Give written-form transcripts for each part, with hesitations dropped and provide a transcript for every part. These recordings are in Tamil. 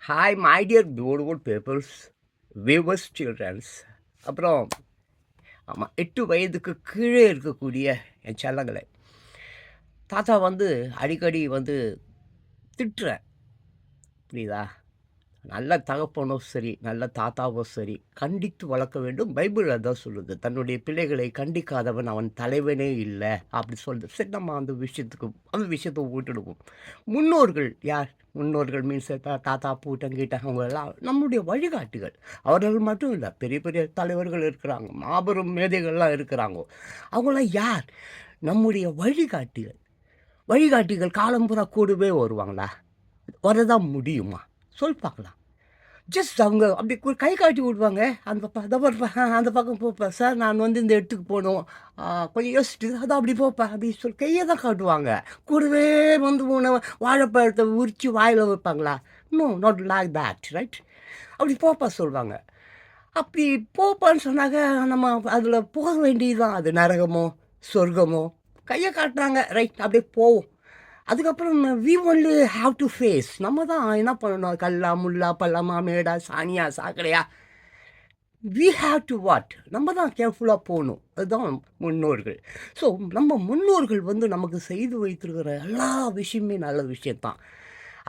Hi my dear beautiful peoples, viewers, childrens. அப்புறம் ஆமாம், 8 வயதுக்கு கீழே இருக்கக்கூடிய என் செல்லங்களே, தாத்தா வந்து அடிக்கடி வந்து திட்டுறேன், புரியுதா? நல்ல தகப்பனோ சரி, நல்ல தாத்தாவோ சரி, கண்டித்து வளர்க்க வேண்டும். பைபிள் அதான் சொல்லுது, தன்னுடைய பிள்ளைகளை கண்டிக்காதவன் அவன் தலைவனே இல்லை அப்படி சொல்லுது. சரி, நம்ம அந்த விஷயத்தை விட்டுடுவோம். முன்னோர்கள் யார்? முன்னோர்கள் மீன்ஸ் தாத்தா, பூட்டன், கீட்டன், அவங்க எல்லாம் நம்முடைய வழிகாட்டிகள். அவர்கள் மட்டும் இல்லை, பெரிய பெரிய தலைவர்கள் இருக்கிறாங்க, மாபெரும் மேதைகள்லாம் இருக்கிறாங்க. அவங்களாம் யார்? நம்முடைய வழிகாட்டிகள். வழிகாட்டிகள் காலம்புறா கூடவே வருவாங்களா? வரதான் முடியுமா? சொல் பார்க்கலாம். ஜஸ்ட் அவங்க அப்படி ஒரு கை காட்டி விடுவாங்க. அந்த அந்த பக்கம் போப்பா சார், நான் வந்து இந்த இடத்துக்கு போகணும், கொஞ்சம் யோசிச்சுட்டு அதான் அப்படி போப்பா அப்படின்னு சொல்லி கையை தான் காட்டுவாங்க. கூடவே வந்து வாழைப்பழத்தை உரித்து வாயில் வைப்பாங்களா? No, not like that, right? அப்படி போப்பா சொல்லுவாங்க. அப்படி போப்பான்னு சொன்னாக்க நம்ம அதில் போக வேண்டியதுதான். அது நரகமோ சொர்க்கமோ கையை காட்டுறாங்க, ரைட், அப்படியே போவோம். அதுக்கப்புறம் we only have to face. நம்ம தான் என்ன பண்ணணும்? கல்லா, முல்லா, பள்ளமா, மேடா, சாணியா, சாக்கடையா, வி ஹாவ் டு வாட், நம்ம தான் கேர்ஃபுல்லாக போகணும். அதுதான் முன்னோர்கள். ஸோ நம்ம முன்னோர்கள் வந்து நமக்கு செய்து வைத்திருக்கிற எல்லா விஷயமே நல்ல விஷயந்தான்.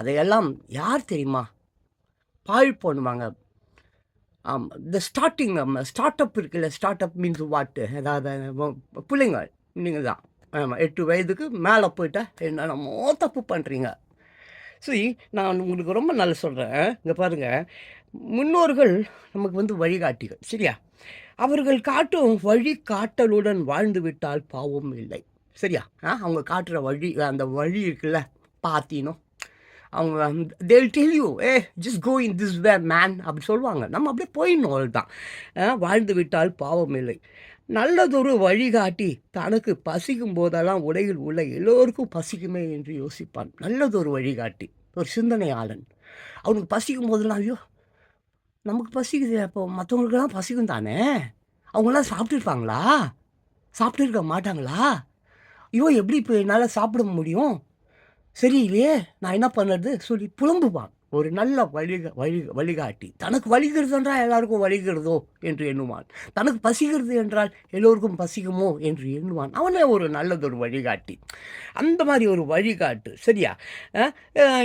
அதையெல்லாம் யார் தெரியுமா பாழ் பண்ணுவாங்க? இந்த ஸ்டார்ட் அப் இருக்குல்ல, ஸ்டார்ட் அப் மீன்ஸ் வாட்டு, அதாவது பிள்ளைங்க நீங்கள் தான். ஆமாம், 8 வயதுக்கு மேலே போயிட்டா என்னென்னமோ தப்பு பண்ணுறீங்க. சரி, நான் உங்களுக்கு ரொம்ப நல்லா சொல்கிறேன். இங்கே பாருங்கள், முன்னோர்கள் நமக்கு வந்து வழிகாட்டிகள், சரியா? அவர்கள் காட்டும் வழிகாட்டலுடன் வாழ்ந்து விட்டால் பாவம் இல்லை, சரியா? அவங்க காட்டுற வழி, அந்த வழி இருக்குல்ல, பாத்தினோ, அவங்க they'll tell you, just go in this way man அப்படி சொல்லுவாங்க. நம்ம அப்படியே போயிடணும், அவ்வளோதான். வாழ்ந்து விட்டால் பாவம் இல்லை. நல்லதொரு வழிகாட்டி தனக்கு பசிக்கும் போதெல்லாம் உலகில் உள்ள எல்லோருக்கும் பசிக்குமே என்று யோசிப்பான். நல்லதொரு வழிகாட்டி, ஒரு சிந்தனையாளன். அவனுக்கு பசிக்கும் போதெல்லாம், ஐயோ நமக்கு பசிக்குது, அப்போ மற்றவங்களுக்கெல்லாம் பசிக்கும் தானே, அவங்களாம் சாப்பிட்டுருப்பாங்களா, சாப்பிட்டு இருக்க மாட்டாங்களா, ஐயோ எப்படி இப்போ என்னால் சாப்பிட முடியும், சரியில்லையே, நான் என்ன பண்ணுறது சொல்லி புலம்புவான். ஒரு நல்ல வழிகாட்டி. தனக்கு வலிக்கிறது என்றால் எல்லாருக்கும் வலிக்கிறதோ என்று எண்ணுவான். தனக்கு பசிக்கிறது என்றால் எல்லோருக்கும் பசிக்குமோ என்று எண்ணுவான். அவனே ஒரு நல்லதொரு வழிகாட்டி. அந்த மாதிரி ஒரு வழிகாட்டு, சரியா?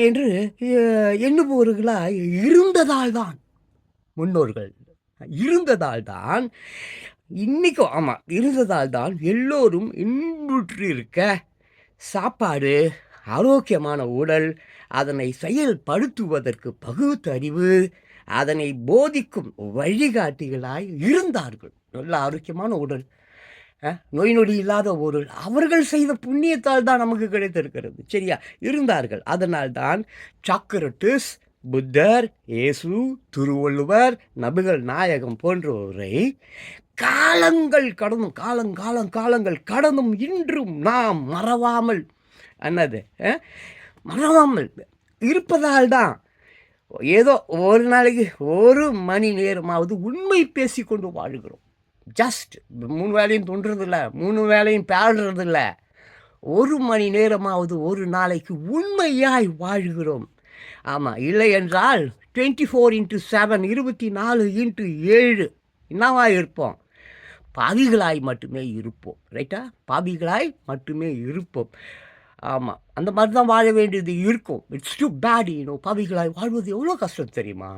என்று எண்ணுபவர்களாக இருந்ததால் தான் முன்னோர்கள், இருந்ததால் தான் இன்றைக்கும், ஆமாம், இருந்ததால் தான் எல்லோரும் இன்புற்று இருக்க சாப்பாடு, ஆரோக்கியமான உடல், அதனை செயல்படுத்துவதற்கு பகுத்தறிவு, அதனை போதிக்கும் வழிகாட்டிகளாய் இருந்தார்கள். நல்ல ஆரோக்கியமான உடல், நோய் நொடி இல்லாத ஒரு அவர்கள் செய்த புண்ணியத்தால் தான் நமக்கு கிடைத்திருக்கிறது, சரியா? இருந்தார்கள். அதனால்தான் சாக்ரட்டிஸ், புத்தர், இயேசு, திருவள்ளுவர், நபிகள் நாயகம் போன்றோரை காலங்கள் கடந்தும், காலங்கள் கடந்தும் இன்றும் நாம் மறவாமல், என்னது, மறவாமல் இருப்பதால் தான் ஏதோ ஒரு நாளைக்கு 1 மணி நேரமாவது உண்மை பேசிக்கொண்டு வாழ்கிறோம். ஜஸ்ட் 3 வேலையும் தோன்றதில்லை, 3 வேலையும் பேடுறதில்ல, 1 மணி நேரமாவது ஒரு நாளைக்கு உண்மையாய் வாழ்கிறோம். ஆமாம், இல்லை என்றால் 24x7, 24x7 என்னவா இருப்போம்? பாவிகளாய் மட்டுமே இருப்போம், ரைட்டா? பாவிகளாய் மட்டுமே இருப்போம். ஆமாம், அந்த மாதிரி தான் வாழ வேண்டியது இருக்கும். இட்ஸ் டூ பேட், பாவிகளாய் வாழ்வது எவ்வளோ கஷ்டம் தெரியுமா?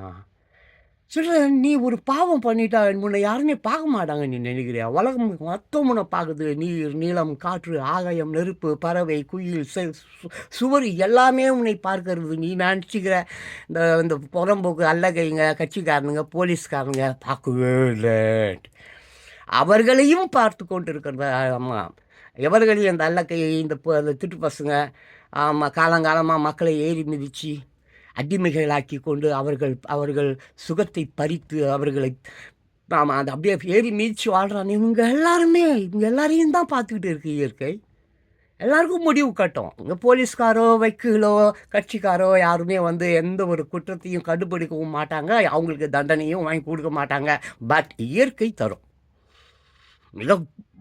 சொல்கிறேன், நீ ஒரு பாவம் பண்ணிட்டா முன்னை யாருமே பார்க்க மாட்டாங்க நீ நினைக்கிறியா? உலகம் மொத்தம் முன்னை பார்க்குது. நீர், நிலம், காற்று, ஆகாயம், நெருப்பு, பறவை, குயில், சுவர் எல்லாமே உன்னை பார்க்கறது. நீ நினச்சிக்கிற இந்த இந்த புறம்போக்கு அல்லகைங்க, கட்சிக்காரனுங்க, போலீஸ்காரனுங்க பார்க்கவே இல்லை. அவர்களையும் பார்த்து கொண்டு இருக்கிறத, ஆமாம், எவர்களையும் அந்த அல்லக்கையை, இந்த திட்டு பசங்க, ஆமாம், காலங்காலமாக மக்களை ஏறி மிதித்து அடிமைகளாக்கி கொண்டு அவர்கள் சுகத்தை பறித்து அவர்களை, ஆமாம், அது அப்படியே ஏறி மிதித்து வாழ்கிறான். இவங்க எல்லாரையும் தான் பார்த்துக்கிட்டு இருக்கு இயற்கை. எல்லாருக்கும் முடிவு கட்டும். இங்கே போலீஸ்காரோ, வக்கீலோ, கட்சிக்காரோ யாருமே வந்து எந்த ஒரு குற்றத்தையும் கண்டுபிடிக்கவும் மாட்டாங்க, அவங்களுக்கு தண்டனையும் வாங்கி கொடுக்க மாட்டாங்க. பட் இயற்கை தரும். மிக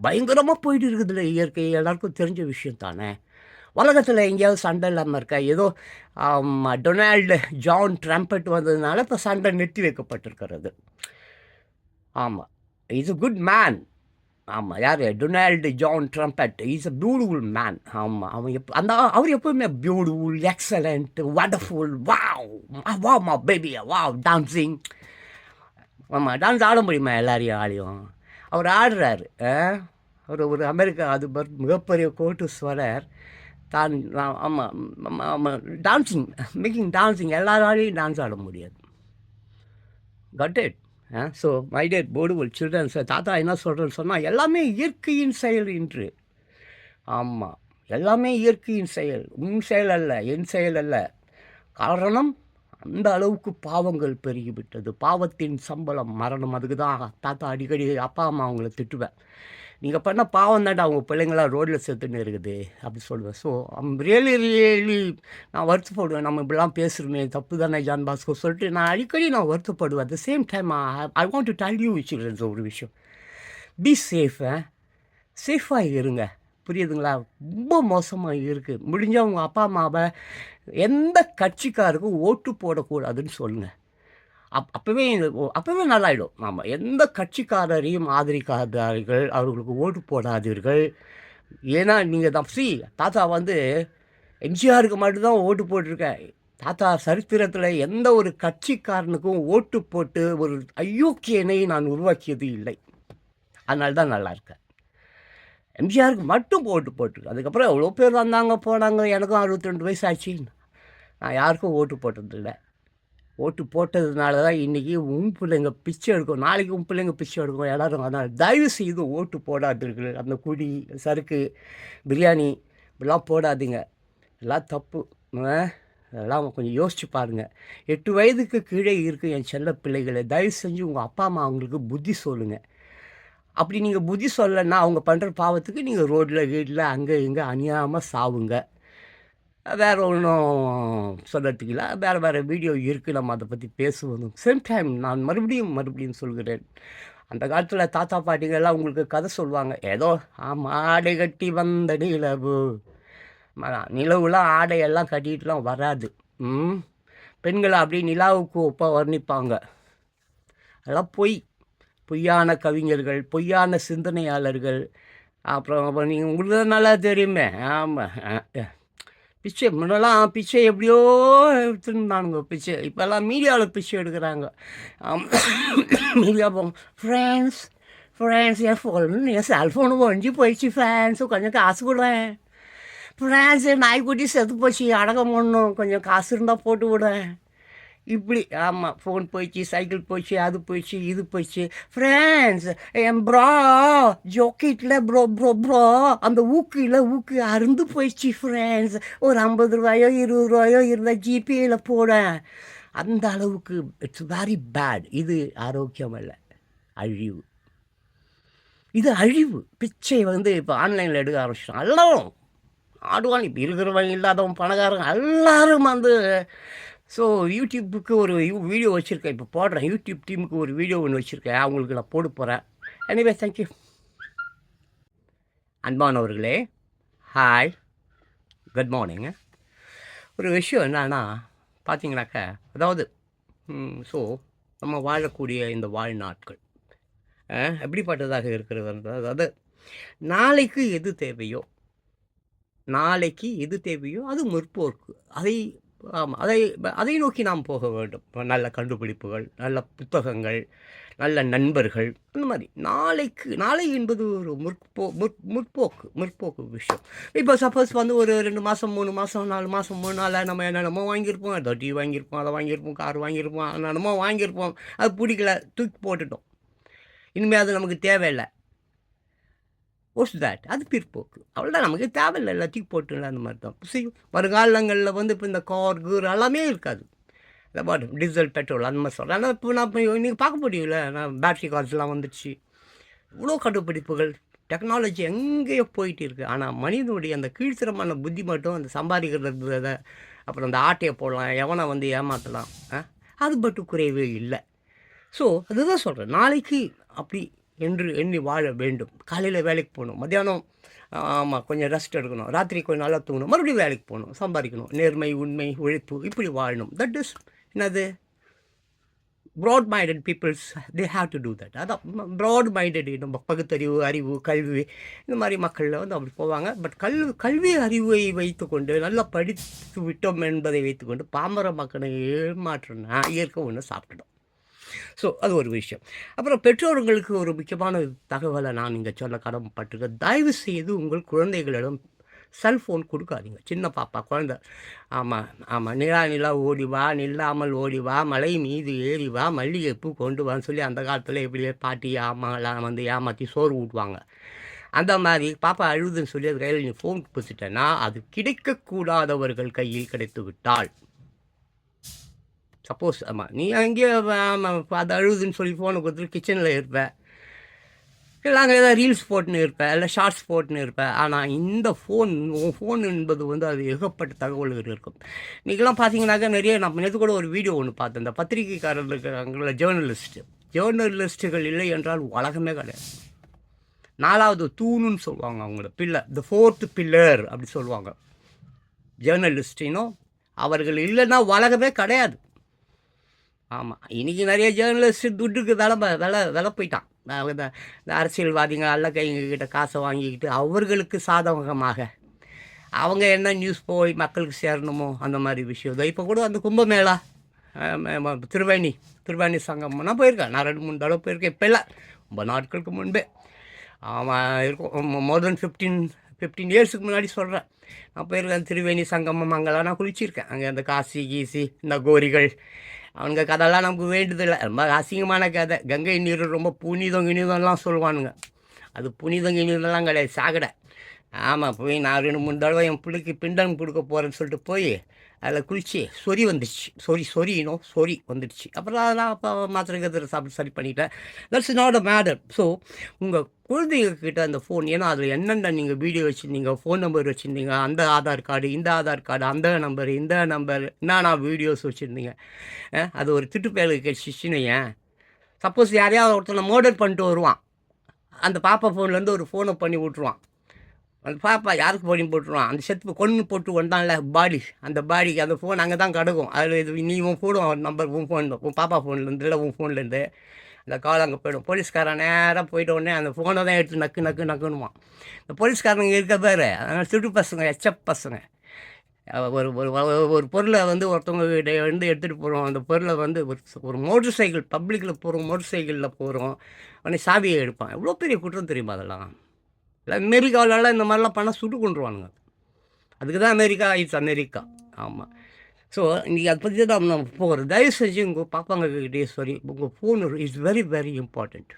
பயங்கரமாக போயிட்டு இருக்குதுல்ல இயற்கை, எல்லாருக்கும் தெரிஞ்ச விஷயம் தானே. உலகத்தில் எங்கேயாவது சண்டை இல்லாமல் இருக்கா? ஏதோ டொனால்டு ஜான் ட்ரம்பட் வந்ததுனால இப்போ சண்டை நிறுத்தி வைக்கப்பட்டிருக்கிறது. ஆமாம், இஸ் அ குட் மேன். ஆமாம், யார்? Donald John trumpet is a beautiful man. ஆமாம், அவர் எப்போவுமே beautiful, excellent, wonderful, wow wow மா பேபி, வாவ் டான்ஸிங். ஆமாம், டான்ஸ் ஆட முடியுமா எல்லாரையும் ஆளையும்? அவர் ஆடுறாரு. ஒரு அமெரிக்கா அதிபர், மிகப்பெரிய கோட்டீஸ்வரர் தான். ஆமாம் ஆமாம், டான்ஸிங், மேக்கிங் டான்ஸிங், எல்லாராலையும் டான்ஸ் ஆட முடியாது. Cut it. So my dear beautiful childrens, தாத்தா என்ன சொல்கிறேன்னு சொன்னால், எல்லாமே இயற்கையின் செயல் இன்று. ஆமாம், எல்லாமே இயற்கையின் செயல், உன் செயல் அல்ல, என் செயல் அல்ல. காரணம், அந்த அளவுக்கு பாவங்கள் பெருகிவிட்டது. பாவத்தின் சம்பளம் மரணம். அதுக்கு தான் தாத்தா அடிக்கடி அப்பா அம்மா அவங்கள திட்டுவேன். நீங்கள் பண்ண பாவம் தாண்டா அவங்க பிள்ளைங்களாம் ரோட்டில் செத்துன்னு இருக்குது அப்படி சொல்லுவேன். ஸோ ரியலி நான் வருத்தப்படுவேன். நம்ம இப்படிலாம் பேசுகிறோமே, தப்பு தானே ஜான் பாஸ்கோ சொல்லிட்டு நான் அடிக்கடி வருத்தப்படுவேன். At the same time I want to tell you childrens ஒரு விஷயம். Be safe. சேஃபாக இருங்க, புரியுதுங்களா? ரொம்ப மோசமாக இருக்குது. முடிஞ்சால் உங்கள் அப்பா அம்மாவை எந்த கட்சிக்காருக்கும் ஓட்டு போடக்கூடாதுன்னு சொல்லுங்கள். அப்போவே நல்லாயிடும். ஆமாம், எந்த கட்சிக்காரரையும் ஆதரிக்காதீர்கள், அவர்களுக்கு ஓட்டு போடாதீர்கள். ஏன்னா நீங்கள் தான் தாத்தா எம்ஜிஆருக்கு மட்டும்தான் ஓட்டு போட்டிருக்கேன். தாத்தா சரித்திரத்தில் எந்த ஒரு கட்சிக்காரனுக்கும் ஓட்டு போட்டு ஒரு அயோக்கியனை நான் உருவாக்கியது இல்லை. அதனால தான் நல்லா இருக்கேன். எம்ஜிஆருக்கு மட்டும் ஓட்டு போட்டிருக்கேன். அதுக்கப்புறம் எவ்வளோ பேர் வந்தாங்க போனாங்க. எனக்கும் 62 வயசு ஆச்சு. நான் யாருக்கும் ஓட்டு போட்டதில்லை. ஓட்டு போட்டதுனால தான் இன்றைக்கி உன் பிள்ளைங்க பிச்சை எடுக்கும், நாளைக்கு உன் பிள்ளைங்க பிச்சை எடுக்கும் எல்லோரும். அதனால் தயவு செய்து ஓட்டு போடாதீர்கள். அந்த குடி, சறுக்கு, பிரியாணி இப்படிலாம் போடாதீங்க. எல்லாம் தப்பு. அதெல்லாம் கொஞ்சம் யோசிச்சு பாருங்கள். 8 வயதுக்கு கீழே இருக்குது என் செல்ல பிள்ளைகளை, தயவு செஞ்சு உங்கள் அப்பா அம்மா அவங்களுக்கு புத்தி சொல்லுங்கள். அப்படி நீங்கள் புத்தி சொல்லலைன்னா அவங்க பண்ணுற பாவத்துக்கு நீங்கள் ரோட்டில் வீட்டில் அங்கே இங்கே அணியாமல் சாவுங்க. வேறு ஒன்றும் சொல்கிறதுக்கு இல்லை. வேறு வீடியோ இருக்குது, நம்ம அதை பற்றி பேசுவோம். சேம் டைம் நான் மறுபடியும் சொல்கிறேன். அந்த காலத்தில் தாத்தா பாட்டிகள்லாம் உங்களுக்கு கதை சொல்லுவாங்க. ஏதோ ஆடை கட்டி வந்த நிலவு. நிலவுலாம் ஆடையெல்லாம் கட்டிகிட்டுலாம் வராது. பெண்களை அப்படி நிலாவுக்கு ஒப்ப வர்ணிப்பாங்க. அதெல்லாம் பொய்யான கவிஞர்கள், பொய்யான சிந்தனையாளர்கள். அப்புறம் நீங்கள் உங்களுக்கு நல்லா தெரியுமே. ஆமாம், பிச்சை முன்னெல்லாம் பிச்சை எப்படியோ எடுத்துருந்தானுங்க பிச்சை. இப்போல்லாம் மீடியாவில் பிச்சை எடுக்கிறாங்க. மீடியா போங்க, ஃப்ரெண்ட்ஸ் என் செல்ஃபோனு ஒழிஞ்சு போயிடுச்சு ஃப்ரெண்ட்ஸு, கொஞ்சம் காசு கொடுவேன். ஃப்ரெண்ட்ஸு நாய்க்குட்டி செத்து போச்சு, அடக்கம் பண்ணணும், கொஞ்சம் காசு இருந்தால் போட்டு விடுவேன். இப்படி. ஆமாம், ஃபோன் போயிடுச்சு, சைக்கிள் போயிடுச்சு, அது போயிடுச்சு, இது போயிடுச்சு. ஃப்ரெண்ட்ஸ் என் ஜோக்கெட்டில் ப்ரோ அந்த ஊக்கு அருந்து போயிடுச்சு ஃப்ரெண்ட்ஸ். ஒரு 50 ரூபாயோ 20 ரூபாயோ இருந்தால் ஜிபேயில் போடேன். அந்த அளவுக்கு இட்ஸ் வெரி பேட். இது ஆரோக்கியம் அல்ல, அழிவு. இது அழிவு. பிச்சை இப்போ ஆன்லைனில் எடுக்க ஆரம்பிச்சிட்டோம். எல்லாரும் ஆடுவான். இப்போ இருக்கிறவங்க இல்லாதவன் பணக்காரங்க எல்லோரும் ஸோ யூடியூப்புக்கு ஒரு வீடியோ வச்சுருக்கேன், இப்போ போடுறேன். யூடியூப் டீமுக்கு ஒரு வீடியோ ஒன்று வச்சுருக்கேன், அவங்களுக்கு நான் போட போகிறேன். Anyway, thank you. அன்பானவர்களே, ஹாய், குட் மார்னிங். ஒரு விஷயம் என்னன்னா பார்த்தீங்கன்னாக்கா, அதாவது ஸோ நம்ம வாழக்கூடிய இந்த வாழ்நாட்கள் எப்படிப்பட்டதாக இருக்கிறது? அதாவது நாளைக்கு எது தேவையோ அது முற்போக்கு. அதை நோக்கி நாம் போக வேண்டும். நல்ல கண்டுபிடிப்புகள், நல்ல புத்தகங்கள், நல்ல நண்பர்கள், அந்த மாதிரி நாளை என்பது ஒரு முற்போக்கு விஷயம். இப்போ சப்போஸ் ஒரு 2 மாதம் 3 மாதம் 4 மாதம் 3 நாளில் நம்ம என்னென்னமோ வாங்கியிருப்போம். ஏதோ டிவி வாங்கியிருப்போம், அதை வாங்கியிருப்போம், கார் வாங்கியிருப்போம், என்னென்னமோ வாங்கியிருப்போம். அது பிடிக்கல, தூக்கி போட்டுட்டோம். இனிமேல் அது நமக்கு தேவையில்லை. What's that? அது பிற்போக்கு. அவ்வளோதான், நமக்கு தேவையில்லை, எல்லாத்தையும் போட்டுல அந்த மாதிரி தான். வருங்காலங்களில் இப்போ இந்த கார் கீர் எல்லாமே இருக்காது. இந்த டீசல் பெட்ரோல் அந்த மாதிரி சொல்கிறேன். ஆனால் இப்போ நீங்கள் பார்க்க முடியல, பேட்ரி கார்ஸ்லாம் வந்துடுச்சு. இவ்வளோ கண்டுபிடிப்புகள், டெக்னாலஜி எங்கேயோ போயிட்டு இருக்குது. ஆனால் மனிதனுடைய அந்த கீழ்த்தரமான புத்தி மட்டும், அந்த சம்பாதிக்கிறது, அப்புறம் அந்த ஆட்டையை போடலாம், எவனை ஏமாற்றலாம், அது மட்டும் குறையவே இல்லை. ஸோ அதுதான் சொல்கிறேன், நாளைக்கு அப்படி என்று எண்ணி வாழ வேண்டும். காலையில் வேலைக்கு போகணும், மத்தியானம் ஆமாம், கொஞ்சம் ரெஸ்ட் எடுக்கணும், ராத்திரி கொஞ்சம் நல்லா தூங்கணும், மறுபடியும் வேலைக்கு போகணும், சம்பாதிக்கணும், நேர்மை, உண்மை, உழைப்பு, இப்படி வாழணும். தட் இஸ் என்னது broad minded peoples they have to do that. அதான் ப்ராட் மைண்டட், நம்ம பகுத்தறிவு, அறிவு, கல்வி, இந்த மாதிரி மக்களில் வந்து அப்படி போவாங்க. பட் கல்வி அறிவை வைத்துக்கொண்டு நல்லா படித்து விட்டோம் என்பதை வைத்துக்கொண்டு பாமர மக்களை ஏமாற்றினா இயற்கை ஒன்று சாப்பிட்டுடும். ஸோ அது ஒரு விஷயம். அப்புறம் பெற்றோர்களுக்கு ஒரு முக்கியமான தகவலை நான் இங்கே சொல்ல கடமைப்பட்டிருக்கேன். தயவு செய்து உங்கள் குழந்தைகளிடம் செல்ஃபோன் கொடுக்காதீங்க. சின்ன பாப்பா குழந்த, ஆமாம் ஆமாம், நிலா நிலா ஓடி வா, நில்லாமல் ஓடி வா, மலை மீது ஏறி வா, மல்லிகைப்பூ கொண்டு வான்னு சொல்லி அந்த காலத்தில் எப்படியே பாட்டி அம்மாலாம் வந்து ஏமாற்றி சோறு ஊட்டுவாங்க. அந்த மாதிரி பாப்பா அழுதுன்னு சொல்லி அது கையில் நீ ஃபோன் கொடுத்துட்டேன்னா அது கிடைக்கக்கூடாதவர்கள் கையில் கிடைத்து விட்டால், சப்போஸ் ஆமாம் நீ அங்கேயே அது அழுதுன்னு சொல்லி ஃபோனை கொடுத்துட்டு கிச்சனில் இருப்பேன், இல்லை அங்கே ஏதாவது ரீல்ஸ் போட்டுன்னு இருப்பேன், இல்லை ஷார்ட்ஸ் போட்டுன்னு இருப்பேன். ஆனால் இந்த ஃபோன் என்பது வந்து அது ஏகப்பட்ட தகவல்கள் இருக்கும். இன்றைக்கெல்லாம் பார்த்தீங்கன்னாக்கா நிறைய, நம்ம நேற்று கூட ஒரு வீடியோ ஒன்று பார்த்தேன். இந்த பத்திரிகைக்காரர்களுக்கு அங்கே ஜேர்னலிஸ்ட்டுகள் இல்லை என்றால் உலகமே கிடையாது. 4வது தூணுன்னு சொல்லுவாங்க அவங்கள, பில்லர், த 4th பில்லர் அப்படி சொல்லுவாங்க ஜேர்னலிஸ்டினும். அவர்கள் இல்லைன்னா உலகமே கிடையாது. ஆமாம், இன்றைக்கி நிறைய ஜேர்னலிஸ்ட் துட்டுக்கு விலை போயிட்டான். இந்த அரசியல்வாதிங்க அல்ல கைங்கக்கிட்ட காசை வாங்கிக்கிட்டு அவர்களுக்கு சாதகமாக அவங்க என்ன நியூஸ் போய் மக்களுக்கு சேரணுமோ அந்த மாதிரி விஷயம். இப்போ கூட அந்த கும்பமேளா திருவேணி சங்கம் நான் போயிருக்கேன். நான் 2-3 தடவை போயிருக்கேன். இப்போ இல்லை, ரொம்ப நாட்களுக்கு முன்பே. ஆமாம், இருக்கும், மோர் தென் 15 இயர்ஸுக்கு முன்னாடி சொல்கிறேன். நான் போயிருக்கேன். திருவேணி சங்கமம் அங்கெல்லாம் நான் குளிச்சிருக்கேன். அங்கே அந்த காசி கீசி இந்த கோரிகள் அவனுங்க கதையெல்லாம் நமக்கு வேண்டுதில்லை. ரொம்ப அசிங்கமான கதை. கங்கை நீர் ரொம்ப புனிதம்லாம் சொல்லுவானுங்க. அது புனிதம்லாம் கிடையாது, சாக்கடை. ஆமாம், போய் நான் 2-3 தடவை என் பிள்ளைக்கு பிண்டம் கொடுக்க போகிறேன்னு சொல்லிட்டு போய் அதில் குளித்து சொறி வந்துடுச்சு. சொறி வந்துடுச்சு. அப்புறம் அதெல்லாம் அப்போ மாத்திரை கத்திர சாப்பிட்டு சரி பண்ணிட்டேன். That's not a matter. So உங்கள் குழந்தைங்கக்கிட்ட அந்த ஃபோன், ஏன்னா அதில் என்னென்ன நீங்கள் வீடியோ வச்சுருந்தீங்க, ஃபோன் நம்பர் வச்சுருந்தீங்க, அந்த ஆதார் கார்டு, இந்த ஆதார் கார்டு, அந்த நம்பர், இந்த நம்பர், என்னென்ன வீடியோஸ் வச்சுருந்தீங்க, அது ஒரு திட்டுப்பேலுக்கு கிடச்சிச்சின்னு ஏன், சப்போஸ் யாரையாவது ஒருத்தனை மர்டர் பண்ணிட்டு வருவான், அந்த பாப்பா ஃபோன்லேருந்து ஒரு ஃபோனை பண்ணி விட்ருவான். அந்த பாப்பா யாருக்கு பண்ணி போட்டுருவான், அந்த செத்து கொன்று போட்டு வந்தான்ல பாடி, அந்த பாடிக்கு அந்த ஃபோன் அங்கே தான் கிடக்கும். அதில் இது நீ உன் போடும் நம்பர், உன் ஃபோன், உன் பாப்பா ஃபோன்லேருந்து, இல்லை உன் ஃபோன்லேருந்து அந்த கால் அங்கே போய்டும். போலீஸ்காரன் நேராக போய்ட்ட உடனே அந்த ஃபோனை தான் எடுத்து நக்குன்னுவான். இந்த போலீஸ்காரங்க இருக்க பேர், அதனால் திருட்டு பசங்க, எச்சப் பசங்க. ஒரு பொருளை வந்து ஒருத்தவங்க வந்து எடுத்துகிட்டு போகிறோம். அந்த பொருளை வந்து ஒரு மோட்டர் சைக்கிள், பப்ளிக்கில் போகிறோம், மோட்டர் சைக்கிளில் போகிறோம், உடனே சாவியை எடுப்பான். எவ்வளோ பெரிய குற்றம் தெரியுமா அதெல்லாம். இல்லை அமெரிக்காவிலலாம் இந்த மாதிரிலாம் பண்ணால் சுட்டு கொண்டுருவானுங்க. அதுக்கு தான் அமெரிக்கா. ஆமாம். ஸோ இன்றைக்கி அதை பற்றி தான் நம்ம போகிறோம். தயவு செஞ்சு உங்கள் பாப்பாங்கக்கிட்டே சரி, உங்கள் phone is very very important.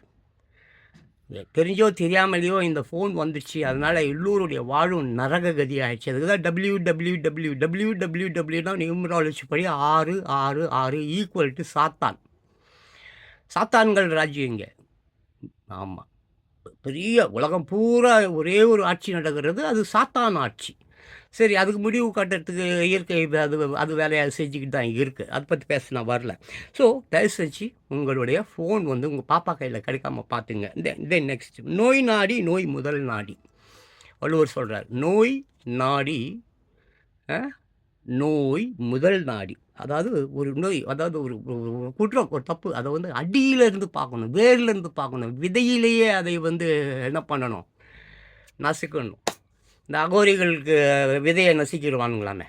தெரிஞ்சோ தெரியாமலையோ இந்த ஃபோன் வந்துடுச்சு, அதனால் எல்லோருடைய வாழும் நரக கதி ஆகிடுச்சு. அதுக்கு தான் www நியூமராலஜி படி 666 ஈக்குவல் டு சாத்தான்கள் ராஜ்யம் இங்கே. ஆமாம், பெரிய உலகம் பூரா ஒரே ஒரு ஆட்சி நடக்கிறது, அது சாத்தான் ஆட்சி. சரி, அதுக்கு முடிவு காட்டுறதுக்கு இயற்கை அது வேலையை செஞ்சுக்கிட்டு தான் இருக்குது. அதை பற்றி பேச நான் வரல. ஸோ தயவு செஞ்சு உங்களுடைய ஃபோன் வந்து உங்கள் பாப்பா கையில் கிடைக்காம பார்த்துங்க. தென் நெக்ஸ்ட், நோய் நாடி நோய் முதல் நாடி. வள்ளுவர் சொல்கிறார், நோய் நாடி நோய் முதல் நாடி. அதாவது ஒரு நோய், அதாவது ஒரு குற்றம், ஒரு தப்பு, அதை வந்து அடியிலேருந்து பார்க்கணும், வேர்லேருந்து பார்க்கணும், விதையிலேயே அதை வந்து என்ன பண்ணணும், நசுக்கணும். இந்த அகோரிகளுக்கு விதையை நசுக்கிடுவானுங்களாமே,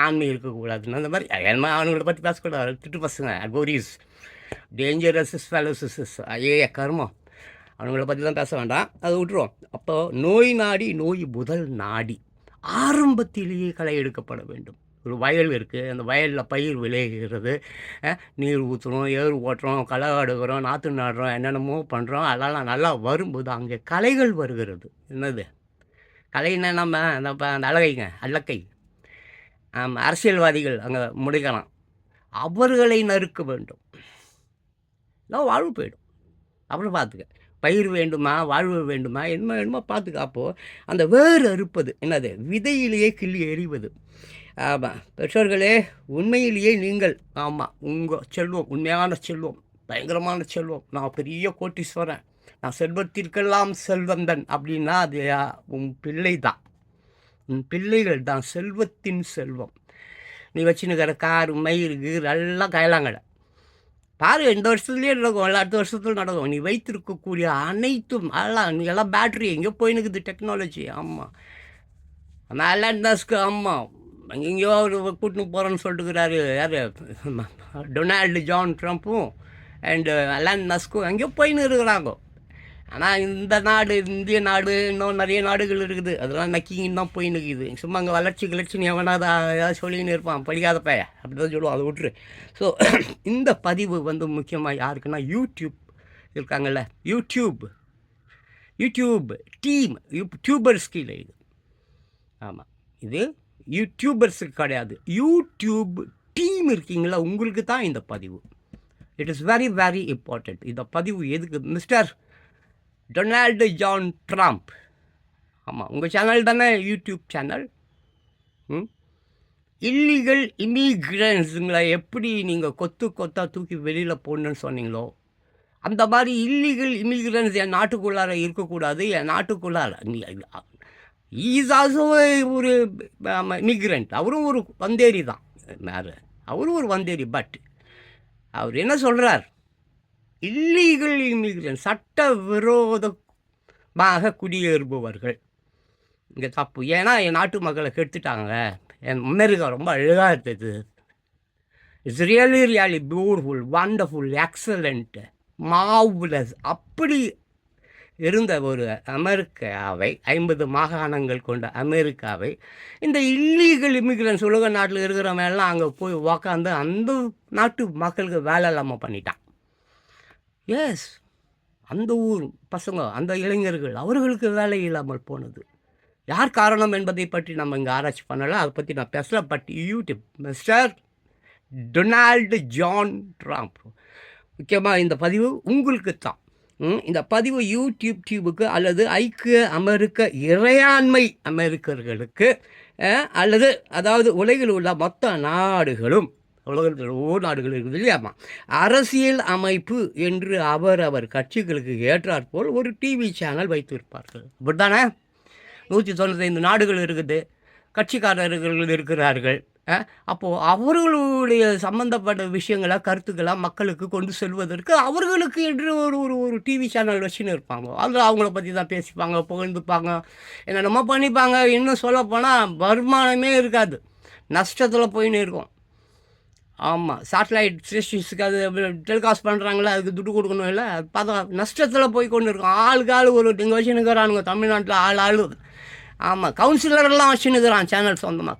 ஆண்மை இருக்கக்கூடாதுன்னு. அந்த மாதிரி என்ன அவனுங்களை பற்றி பேசக்கூடாது. திட்டு பசங்க, அகோரிஸ், டேஞ்சரஸ் ஃபெலோசிஸ், கர்மம், அவனுங்களை பற்றி தான் பேச வேண்டாம், அதை விட்டுருவோம். அப்போது நோய் நாடி நோய் முதல் நாடி. ஆரம்பத்திலேயே களை எடுக்கப்பட வேண்டும். ஒரு வயல் இருக்குது, அந்த வயலில் பயிர் விளைகிறது, நீர் ஊற்றுறோம், ஏர் ஓட்டுறோம், களை அடுக்கிறோம், நாற்று நடுறோம், என்னென்னமோ பண்ணுறோம். அதெல்லாம் நல்லா வரும்போது அங்கே களைகள் வருகிறது. என்னது கலைன்னா நம்ம அந்த அல்லக்கை அரசியல்வாதிகள் அங்கே முடிக்கலாம், அவர்களை நறுக்க வேண்டும். நான் வாழ்வு போயிடும். அப்புறம் பார்த்துக்க, பயிர் வேண்டுமா, வாழ்வு வேண்டுமா, என்ன வேணுமா பார்த்துக்க. அப்போது அந்த வேறு அறுப்பது என்னது, விதையிலேயே கிள்ளி எறிவது. ஆமாம், பெற்றோர்களே, உண்மையிலேயே நீங்கள், ஆமாம், உங்கள் செல்வம், உண்மையான செல்வம், பயங்கரமான செல்வம். நான் பெரிய கோட்டீஸ்வரன், நான் செல்வத்திற்கெல்லாம் செல்வந்தன் அப்படின்னா அது உன் பிள்ளை தான், உன் பிள்ளைகள் தான் செல்வத்தின் செல்வம். நீ வச்சுன்னுக்கிற காரு மயிறு கீர் எல்லாம் கையலாங்கட பாரு, இந்த வருஷத்துலேயே நடக்கும், இல்லை அடுத்த வருஷத்துல நடக்கும். நீ வைத்திருக்கக்கூடிய அனைத்தும் எல்லாம் நீ எல்லாம் பேட்ரி எங்கேயோ போயினுக்குது டெக்னாலஜி. ஆமாம், நான் மஸ்க் ஆமாம் எங்கெங்கேயோ அவர் கூட்டின்னு போகிறேன்னு சொல்லிட்டுக்கிறாரு. யார்? டொனால்டு ஜான் ட்ரம்ப்பும் அண்டு எலான் மஸ்க்கும் எங்கேயோ போயின்னு இருக்கிறாங்க. ஆனால் இந்த நாடு, இந்திய நாடு, இன்னும் நிறைய நாடுகள் இருக்குது, அதெல்லாம் நக்கிங்கன்னு தான் போயின்னு இருக்குது. சும்மா அங்கே வளர்ச்சி கிளர்ச்சின்னு எவனாவது ஏதாவது சொல்லின்னு இருப்பான், படிக்காத பைய அப்படி தான் சொல்லுவான், அதை விட்டுரு. ஸோ இந்த பதிவு வந்து முக்கியமாக யாருக்குன்னா யூடியூப் இருக்காங்கல்ல, யூடியூப் டீம், யூடியூபர்ஸ் கீழே இது. ஆமாம், இது யூடியூபர்ஸுக்கு கிடையாது, யூடியூப் டீம் இருக்கீங்களா, உங்களுக்கு தான் இந்த பதிவு. It is very very important. இந்த பதிவு எதுக்கு? மிஸ்டர் டொனால்டு ஜான் ட்ரம்ப், ஆமாம் உங்கள் சேனல் தானே யூடியூப் சேனல். இல்லீகல் இமிக்ரன்ஸுங்களை எப்படி நீங்கள் கொத்தாக தூக்கி வெளியில் போடணுன்னு சொன்னீங்களோ, அந்த மாதிரி இல்லீகல் இமிக்ரன்ஸ் என் நாட்டுக்குள்ளார இருக்கக்கூடாது. என் நாட்டுக்குள்ளார ஈஸ் ஆல்சோ ஒரு இமிக்ரண்ட், அவரும் ஒரு வந்தேரி தான், அவரும் ஒரு வந்தேரி. பட் அவர் என்ன சொல்கிறார்? இல்லீகல் இமிக்ரன்ட், சட்ட விரோதமாக குடியேறுபவர்கள் இங்கே தப்பு. ஏன்னா என் நாட்டு மக்களை கெடுத்துட்டாங்க. என் அமெரிக்கா ரொம்ப அழகாக இருந்தது. It's really beautiful, wonderful, excellent, marvellous. அப்படி இருந்த ஒரு அமெரிக்காவை, 50 மாகாணங்கள் கொண்ட அமெரிக்காவை, இந்த இல்லீகல் இமிக்ரன்ஸ் உலக நாட்டில் இருக்கிறவங்க எல்லாம் அங்கே போய் உக்காந்து அந்த நாட்டு மக்களுக்கு வேலை இல்லாமல் பண்ணிட்டான். எஸ், அந்த ஊர் பசங்க, அந்த இளைஞர்கள், அவர்களுக்கு வேலை இல்லாமல் போனது. யார் காரணம் என்பதை பற்றி நம்ம இங்கே ஆராய்ச்சி பண்ணலை, அதை பற்றி நான் பேசல. But YouTube mister Donald John Trump, முக்கியமாக இந்த பதிவு உங்களுக்கு தான். இந்த பதிவு யூடியூபுக்கு அல்லது ஐக்கிய அமெரிக்க இறையாண்மை அமெரிக்கர்களுக்கு அல்லது அதாவது உலகில் உள்ள மொத்த நாடுகளும், உலகத்தில் ஒவ்வொரு நாடுகள் இருக்குது இல்லையாமா, அரசியல் அமைப்பு என்று அவர் கட்சிகளுக்கு ஏற்றாற்போல் ஒரு டிவி சேனல் வைத்திருப்பார்கள். அப்படித்தானே? 195 நாடுகள் இருக்குது, கட்சிக்காரர்கள் இருக்கிறார்கள். அப்போது அவர்களுடைய சம்மந்தப்பட்ட விஷயங்களை, கருத்துக்களை மக்களுக்கு கொண்டு செல்வதற்கு அவர்களுக்கு என்று ஒரு ஒரு ஒரு டிவி சேனல் வச்சுன்னு இருப்பாங்க. அதில் அவங்கள பற்றி தான் பேசிப்பாங்க, புகழ்ந்துப்பாங்க, என்னென்னமோ பண்ணிப்பாங்க. இன்னும் சொல்லப்போனால் வருமானமே இருக்காது, நஷ்டத்தில் போயின்னு இருக்கும். ஆமாம், சேட்டலைட் ஸ்டேஷன்ஸுக்கு அது டெலிகாஸ்ட் பண்ணுறாங்களே, அதுக்கு துட்டு கொடுக்கணும் இல்லை, அது பார்த்தா நஷ்டத்தில் போய் கொண்டு இருக்கும். ஆளுக்கு ஒரு இங்கே வச்சுன்னுக்கிறானுங்க தமிழ்நாட்டில் ஆள். ஆமாம், கவுன்சிலரெல்லாம் வச்சுன்னுக்கிறான் சேனல் சொந்தமாக.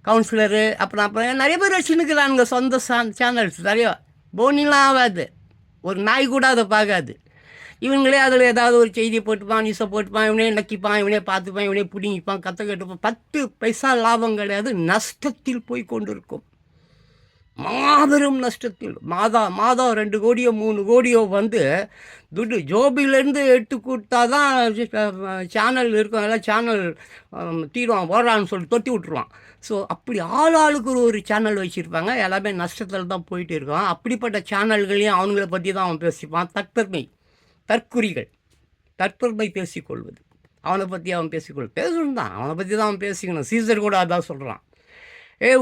கவுன்சிலரு அப்புறம் நிறைய பேர் வச்சுன்னுக்கிறானுங்க சொந்த சேனல்ஸ் நிறைய. போனிலாம் ஆகாது, ஒரு நாய் கூட அதை பார்க்காது. இவங்களே அதில் ஏதாவது ஒரு செய்தியை போட்டுப்பான், நியூஸை போட்டுப்பான், இவனே நக்கிப்பான், இவனே பார்த்துப்பான், இவனே பிடிங்கிப்பான், கற்று கேட்டுப்பான். 10 பைசா லாபம் கிடையாது, நஷ்டத்தில் போய் கொண்டு இருக்கும், மாபெரும் நஷ்டத்தில். மாதம் 2 கோடியோ 3 கோடியோ வந்து துட்டு ஜோபிலேருந்து எடுத்து கொடுத்தா தான் சேனல் இருக்கும். எல்லாம் சேனல் தீருவான் ஓடுறான்னு சொல்லி தொட்டி விட்டுருவான். ஸோ அப்படி ஆளுக்கு ஒரு சேனல் வச்சுருப்பாங்க, எல்லாமே நஷ்டத்தில் தான் போயிட்டு இருக்கான். அப்படிப்பட்ட சேனல்களையும் அவங்கள பற்றி தான் அவன் பேசிப்பான். தற்பெருமை பேசிக்கொள்வது, அவனை பற்றி அவன் பேசணும் தான், அவனை பற்றி தான் அவன் பேசிக்கணும். சீசர் கூட அதான் சொல்கிறான்,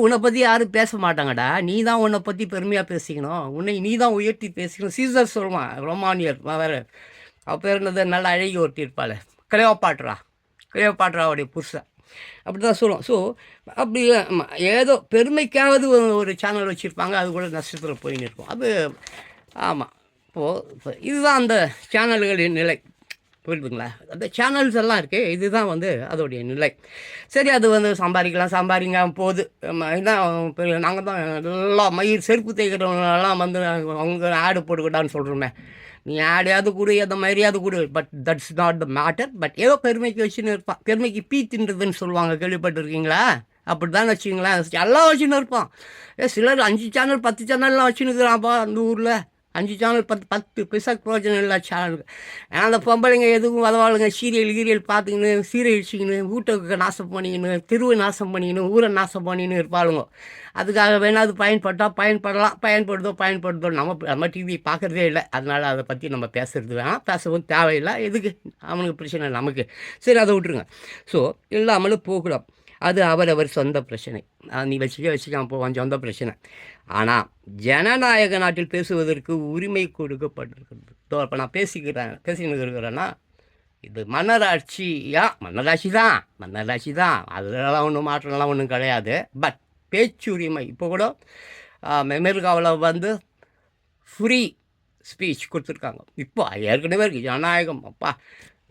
உன்னை பற்றி யாரும் பேச மாட்டாங்கடா, நீ தான் உன்னை பற்றி பெருமையாக பேசிக்கணும், நீ தான் உயர்த்தி பேசிக்கணும். சீசர் சொல்லுவான், ரொமானியர் வேறு, அவள் பேர் என்னது, நல்லா அழகி ஒருத்தி இருப்பாள், கிளியோபாட்ராவுடைய புருஷன், அப்படி தான் சொல்லுவோம். ஸோ அப்படி ஏதோ பெருமைக்காவது ஒரு சேனல் வச்சுருப்பாங்க, அது கூட நஷ்டத்தில் போயின்னு இருக்கும். அது ஆமாம். இப்போது இதுதான் அந்த சேனல்களின் நிலை, புரியுதுங்களா? அந்த சேனல்ஸ் எல்லாம் இருக்குது, இதுதான் வந்து அதோடைய நிலை. சரி, அது வந்து சம்பாதிங்க போகுது. இதான் நாங்கள் தான் எல்லாம் மயிர் செருப்பு தேய்க்கிறவங்களெல்லாம் வந்து அவங்க ஆடு போட்டுக்கிட்டான்னு சொல்கிறோமே, நீ ஆடையாவது கொடு, அந்த மாதிரியாவது கொடு, but that's not the matter. But ஏதோ பெருமைக்கு வச்சுன்னு இருப்பான். பெருமைக்கு தின்றதுன்னு சொல்லுவாங்க, கேள்விப்பட்டிருக்கீங்களா? அப்படி தான் வச்சுங்களேன், எல்லாம் வச்சுன்னு இருப்பான். சிலர் 5 சேனல் 10 சேனல்லாம் வச்சுன்னு இருக்கிறான்ப்பா அந்த ஊரில். 5 சேனல் 10 பைசாக்கு பிரயோஜனம் இல்லை சேனலுக்கு. அந்த பொம்பளைங்க எதுவும் உதவாளுங்க, சீரியல் பார்த்துக்கின்னு சீரழிச்சிக்கின்னு வீட்டுக்கு நாசம் பண்ணிக்கின்னு தெருவை நாசம் பண்ணிக்கின்னு ஊரை நாசம் பண்ணிக்கின்னு இருப்பாளுங்க. அதுக்காக வேணால் அது பயன்படுதோ நம்ம டிவி பார்க்குறதே இல்லை. அதனால் அதை பற்றி நம்ம பேசுகிறது வேணாம், பேசவும் தேவையில்லை. எதுக்கு அவனுக்கு பிரச்சனை நமக்கு, சரி அதை விட்டுருங்க. ஸோ இல்லாமலும் போகலாம், அது அவரவர் சொந்த பிரச்சனை. நீ வச்சுக்காம போவான் சொந்த பிரச்சனை. ஆனால் ஜனநாயக நாட்டில் பேசுவதற்கு உரிமை கொடுக்கப்பட்டிருக்கிறது. இப்போ நான் பேசிக்கிட்டு இருக்கிறேன்னா இது மன்னராட்சி தான், அதெல்லாம் ஒன்றும் மாற்றம்லாம் ஒன்றும் கிடையாது. பட் பேச்சுரிமை இப்போ கூட அமெரிக்காவில் வந்து ஃப்ரீ ஸ்பீச் கொடுத்துருக்காங்க. இப்போ ஏற்கனவே இருக்குது ஜனநாயகம்.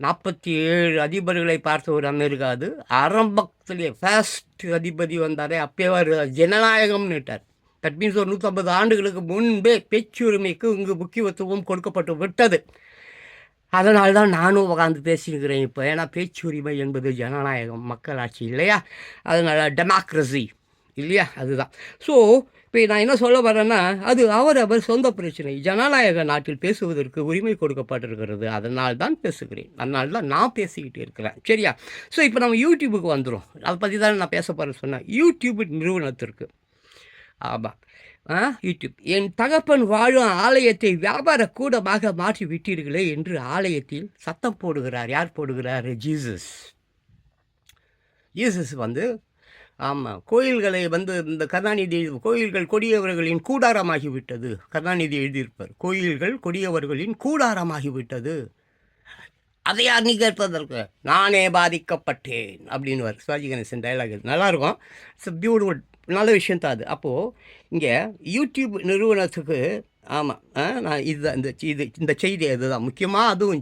47 அதிபர்களை பார்த்த ஒரு அமெரிக்கா. அது ஆரம்பத்திலே ஃபர்ஸ்ட் அதிபதி வந்தாரே அப்பயே அவர் ஜனநாயகம்னுட்டார். தட் மீன்ஸ் ஒரு 150 ஆண்டுகளுக்கு முன்பே பேச்சுரிமைக்கு இங்கு முக்கியத்துவம் கொடுக்கப்பட்டு விட்டது. அதனால்தான் நானும் உட்காந்து பேசியிருக்கிறேன் இப்போ. ஏன்னா பேச்சுரிமை என்பது ஜனநாயகம், மக்களாட்சி இல்லையா, அதனால் டெமோக்ரஸி இல்லையா, அதுதான். ஸோ இப்போ நான் என்ன சொல்ல வரேன்னா, அது அவரவர் சொந்த பிரச்சனை. ஜனநாயக நாட்டில் பேசுவதற்கு உரிமை கொடுக்கப்பட்டிருக்கிறது, அதனால் தான் பேசுகிறேன், அதனால தான் நான் பேசிக்கிட்டு இருக்கிறேன், சரியா. ஸோ இப்போ நம்ம யூடியூபுக்கு வந்துடும். அதை பற்றி தான் நான் பேச போகிறேன் சொன்னேன். யூடியூப் நிறுவனத்திற்கு, ஆமாம், யூடியூப், என் தகப்பன் வாழும் ஆலயத்தை வியாபார கூடமாக மாற்றி விட்டீர்களே என்று ஆலயத்தில் சத்தம் போடுகிறார். யார் போடுகிறார்? ஜீசஸ் வந்து, ஆமாம், கோயில்களை வந்து இந்த கருணாநிதி, கோயில்கள் கொடியவர்களின் கூடாரமாகிவிட்டது. கருணாநிதி எழுதியிருப்பார், கோயில்கள் கொடியவர்களின் கூடாரமாகிவிட்டது. அதை யார் நீ கேட்பதற்கு, நானே பாதிக்கப்பட்டேன் அப்படின்னு சிவாஜி கணேசன் டைலாக். நல்லாயிருக்கும், இட்ஸ் பியூட்டிஃபுல், நல்ல விஷயம் தான் அது. அப்போது இங்கே யூடியூப் நிறுவனத்துக்கு, ஆமாம், நான் இந்த செய்தி அதுதான் முக்கியமாக. அதுவும்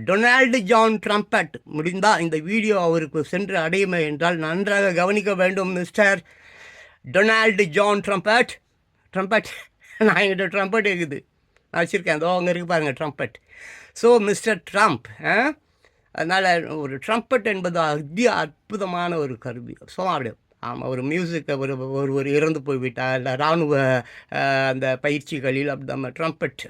டொனால்டு ஜான் ட்ரம்பட், முடிந்தால் இந்த வீடியோ அவருக்கு சென்று அடையுமே என்றால் நன்றாக கவனிக்க வேண்டும். மிஸ்டர் டொனால்டு ஜான் ட்ரம்பட், நான் எங்கிட்ட ட்ரம்பட் இருக்குது, நான் வச்சுருக்கேன், அதோ அங்கே இருக்கு பாருங்கள் ட்ரம்பட். ஸோ மிஸ்டர் ட்ரம்ப், அதனால் ஒரு ட்ரம்பட் என்பது அற்புதமான ஒரு கருவி. ஸோ அப்படியே, ஆமாம், ஒரு மியூசிக்கை ஒரு இறந்து போய்விட்டால் இல்லை இராணுவ அந்த பயிற்சிகளில் அப்படி நம்ம trumpet,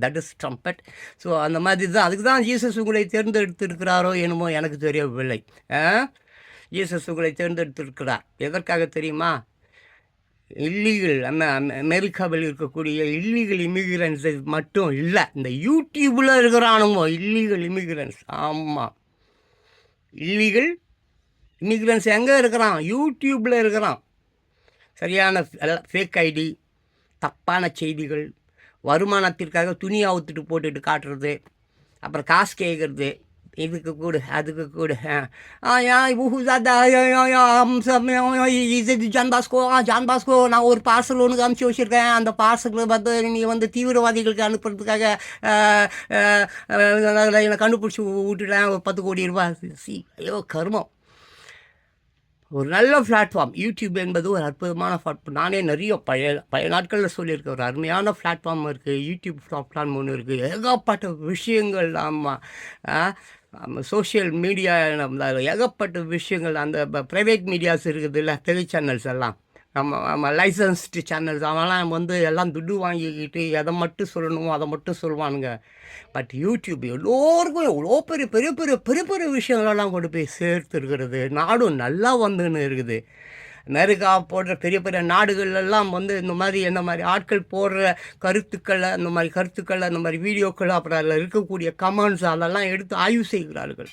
that is trumpet. So அந்த மாதிரி தான், அதுக்கு தான் ஜீசஸ் உங்களை தேர்ந்தெடுத்திருக்கிறாரோ என்னமோ எனக்கு தெரியவில்லை. ஜீசஸ் உங்களை தேர்ந்தெடுத்திருக்கிறார் எதற்காக தெரியுமா? இல்லீகல், அமெரிக்காவில் இருக்கக்கூடிய இல்லீகல் இமிகிரன்ஸை மட்டும் இல்லை, இந்த யூடியூப்பில் இருக்கிறானுமோ இல்லீகல் இமிகிரன்ஸ். ஆமாம், இல்லீகல் இமிகிரன்ஸ் எங்கே இருக்கிறான்? யூடியூப்பில் இருக்கிறான். சரியான ஃபேக் ஐடி, தப்பான செய்திகள், வருமானத்திற்காக துணி அவுத்துட்டு போட்டுட்டு காட்டுறது, அப்புறம் காசு கேட்குறது, இதுக்கு கூட அதுக்கு கூட. ஜான் பாஸ்கோ நான் ஒரு பார்சல் ஒன்று அனுப்பிச்சி வச்சுருக்கேன், அந்த பார்சல் வந்து நீ வந்து தீவிரவாதிகளுக்கு அனுப்புறதுக்காக என்னை கண்டுபிடிச்சி விட்டுட்டேன், 10 கோடி ரூபாய். ஐயோ கருமம். ஒரு நல்ல பிளாட்ஃபார்ம் யூடியூப் என்பது ஒரு அற்புதமான பிளாட்ஃபார்ம். நானே நிறைய பழைய நாட்களில் சொல்லியிருக்கேன், ஒரு அருமையான பிளாட்ஃபார்ம் இருக்குது, யூடியூப் பிளாட்ஃபார்ம் ஒன்று இருக்குது, ஏகப்பட்ட விஷயங்கள். ஆமாம், சோஷியல் மீடியா ஏகப்பட்ட விஷயங்கள். அந்த ப்ரைவேட் மீடியாஸ் இருக்குது இல்லை, டெலி சேனல்ஸ் எல்லாம், நம்ம லைசன்ஸ்டு சேனல்ஸ், அவன்லாம் வந்து எல்லாம் துட்டு வாங்கிக்கிட்டு எதை மட்டும் சொல்லணுமோ அதை மட்டும் சொல்லுவானுங்க. பட் யூடியூப் எல்லோருக்கும் எவ்வளோ பெரிய பெரிய பெரிய பெரிய பெரிய விஷயங்களெல்லாம் கொண்டு போய் சேர்த்துருக்கிறது. நாடும் நல்லா வந்துன்னு இருக்குது. அமெரிக்கா போடுற பெரிய பெரிய நாடுகள்லாம் வந்து இந்த மாதிரி ஆட்கள் போடுற கருத்துக்களை, அந்த மாதிரி வீடியோக்கள், அப்புறம் அதில் இருக்கக்கூடிய கமெண்ட்ஸ் அதெல்லாம் எடுத்து ஆய்வு செய்கிறார்கள்.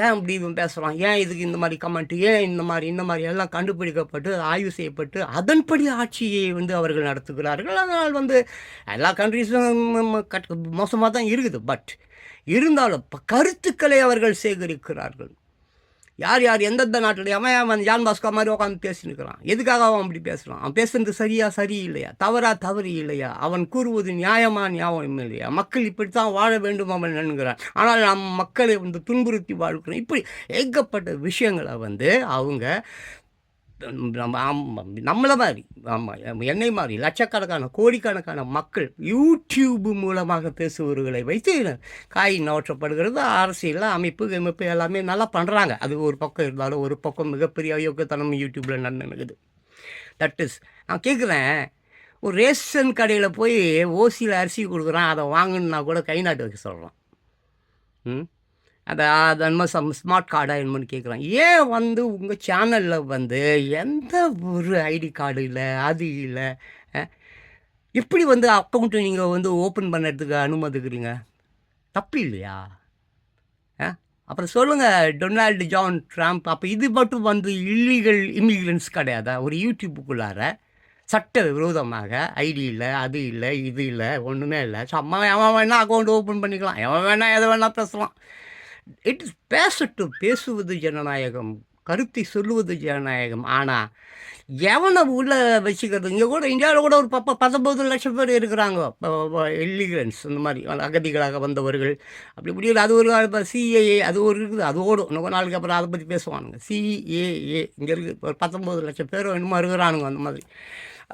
ஏன் இப்படி இவன் பேசுகிறான், ஏன் இதுக்கு இந்த மாதிரி கமெண்ட்டு, ஏன் இந்த மாதிரி எல்லாம் கண்டுபிடிக்கப்பட்டு ஆய்வு செய்யப்பட்டு அதன்படி ஆட்சியை வந்து அவர்கள் நடத்துகிறார்கள். அதனால் வந்து எல்லா கண்ட்ரீஸும் மோசமாக தான் இருக்குது. பட் இருந்தாலும் கருத்துக்களை அவர்கள் சேகரிக்கிறார்கள். யார் எந்தெந்த நாட்டில் அவன் ஜான் பாஸ்கோ மாதிரி உட்காந்து பேசினுக்கிறான். எதுக்காக அவன் அப்படி பேசுகிறான்? அவன் பேசுறது சரி இல்லையா, தவறு இல்லையா, அவன் கூறுவது நியாயம் இல்லையா, மக்கள் இப்படித்தான் வாழ வேண்டும் அவன் நினைக்கிறான். ஆனால் நம் மக்களை வந்து துன்புறுத்தி வாழ்க்கிறோம். இப்படி ஏகப்பட்ட விஷயங்களை வந்து அவங்க நம்மளை மாதிரி, ஆமாம், என்னை மாதிரி லட்சக்கணக்கான கோடிக்கணக்கான மக்கள் யூடியூப் மூலமாக பேசுபவர்களை வைத்து காய் நோற்றப்படுகிறது. அரசியல் அமைப்பு எல்லாமே நல்லா பண்ணுறாங்க. அது ஒரு பக்கம் இருந்தாலும் ஒரு பக்கம் மிகப்பெரிய அயோக்கியத்தனம் யூடியூப்பில் நடந்துக்குது. தட் இஸ் நான் கேட்குறேன், ஒரு ரேஷன் கடையில் போய் ஓசியில் அரிசி கொடுக்குறான், அதை வாங்கணுன்னா கூட கை நாட்டு வைக்க சொல்கிறான். அதை அது என்னமோ ஸ்மார்ட் கார்டாக என்னமோன்னு கேட்குறான். ஏன் வந்து உங்கள் சேனலில் வந்து எந்த ஒரு ஐடி கார்டு இல்லை, அது இல்லை, எப்படி வந்து அக்கௌண்ட்டு நீங்கள் வந்து ஓப்பன் பண்ணுறதுக்கு அனுமதிக்கிறீங்க? தப்பு இல்லையா? அப்புறம் சொல்லுங்கள், டொனால்டு ஜான் ட்ரம்ப். அப்போ இது மட்டும் வந்து இல்லீகல் இமிக்ரெண்ட்ஸ் கிடையாதா? ஒரு யூடியூப்புக்குள்ளார சட்ட விரோதமாக ஐடி இல்லை, அது இல்லை, இது இல்லை, ஒன்றுமே இல்லை. சும்மா எவன் வேணால் அக்கௌண்ட் ஓப்பன் பண்ணிக்கலாம், எவன் வேணால் எதை வேணால் பேசலாம். இட் இஸ் பேசுவது ஜனநாயகம், கருத்தை சொல்லுவது ஜனநாயகம். ஆனால் எவனை உள்ளே வச்சுக்கிறது? இங்கே கூட இந்தியாவில் கூட ஒரு 19 லட்சம் பேர் இருக்கிறாங்க இல்லீகல்ஸ், இந்த மாதிரி அகதிகளாக வந்தவர்கள். அப்படி இப்படி அது ஒரு சிஏஏ அது ஒரு இருக்குது, அது ஓடும். இன்னும் நாளுக்கு அப்புறம் அதை பற்றி பேசுவானுங்க. சிஏஏ இங்கே இருக்குது, ஒரு 19 லட்சம் பேர் இன்னும் இருக்கிறானுங்க அந்த மாதிரி.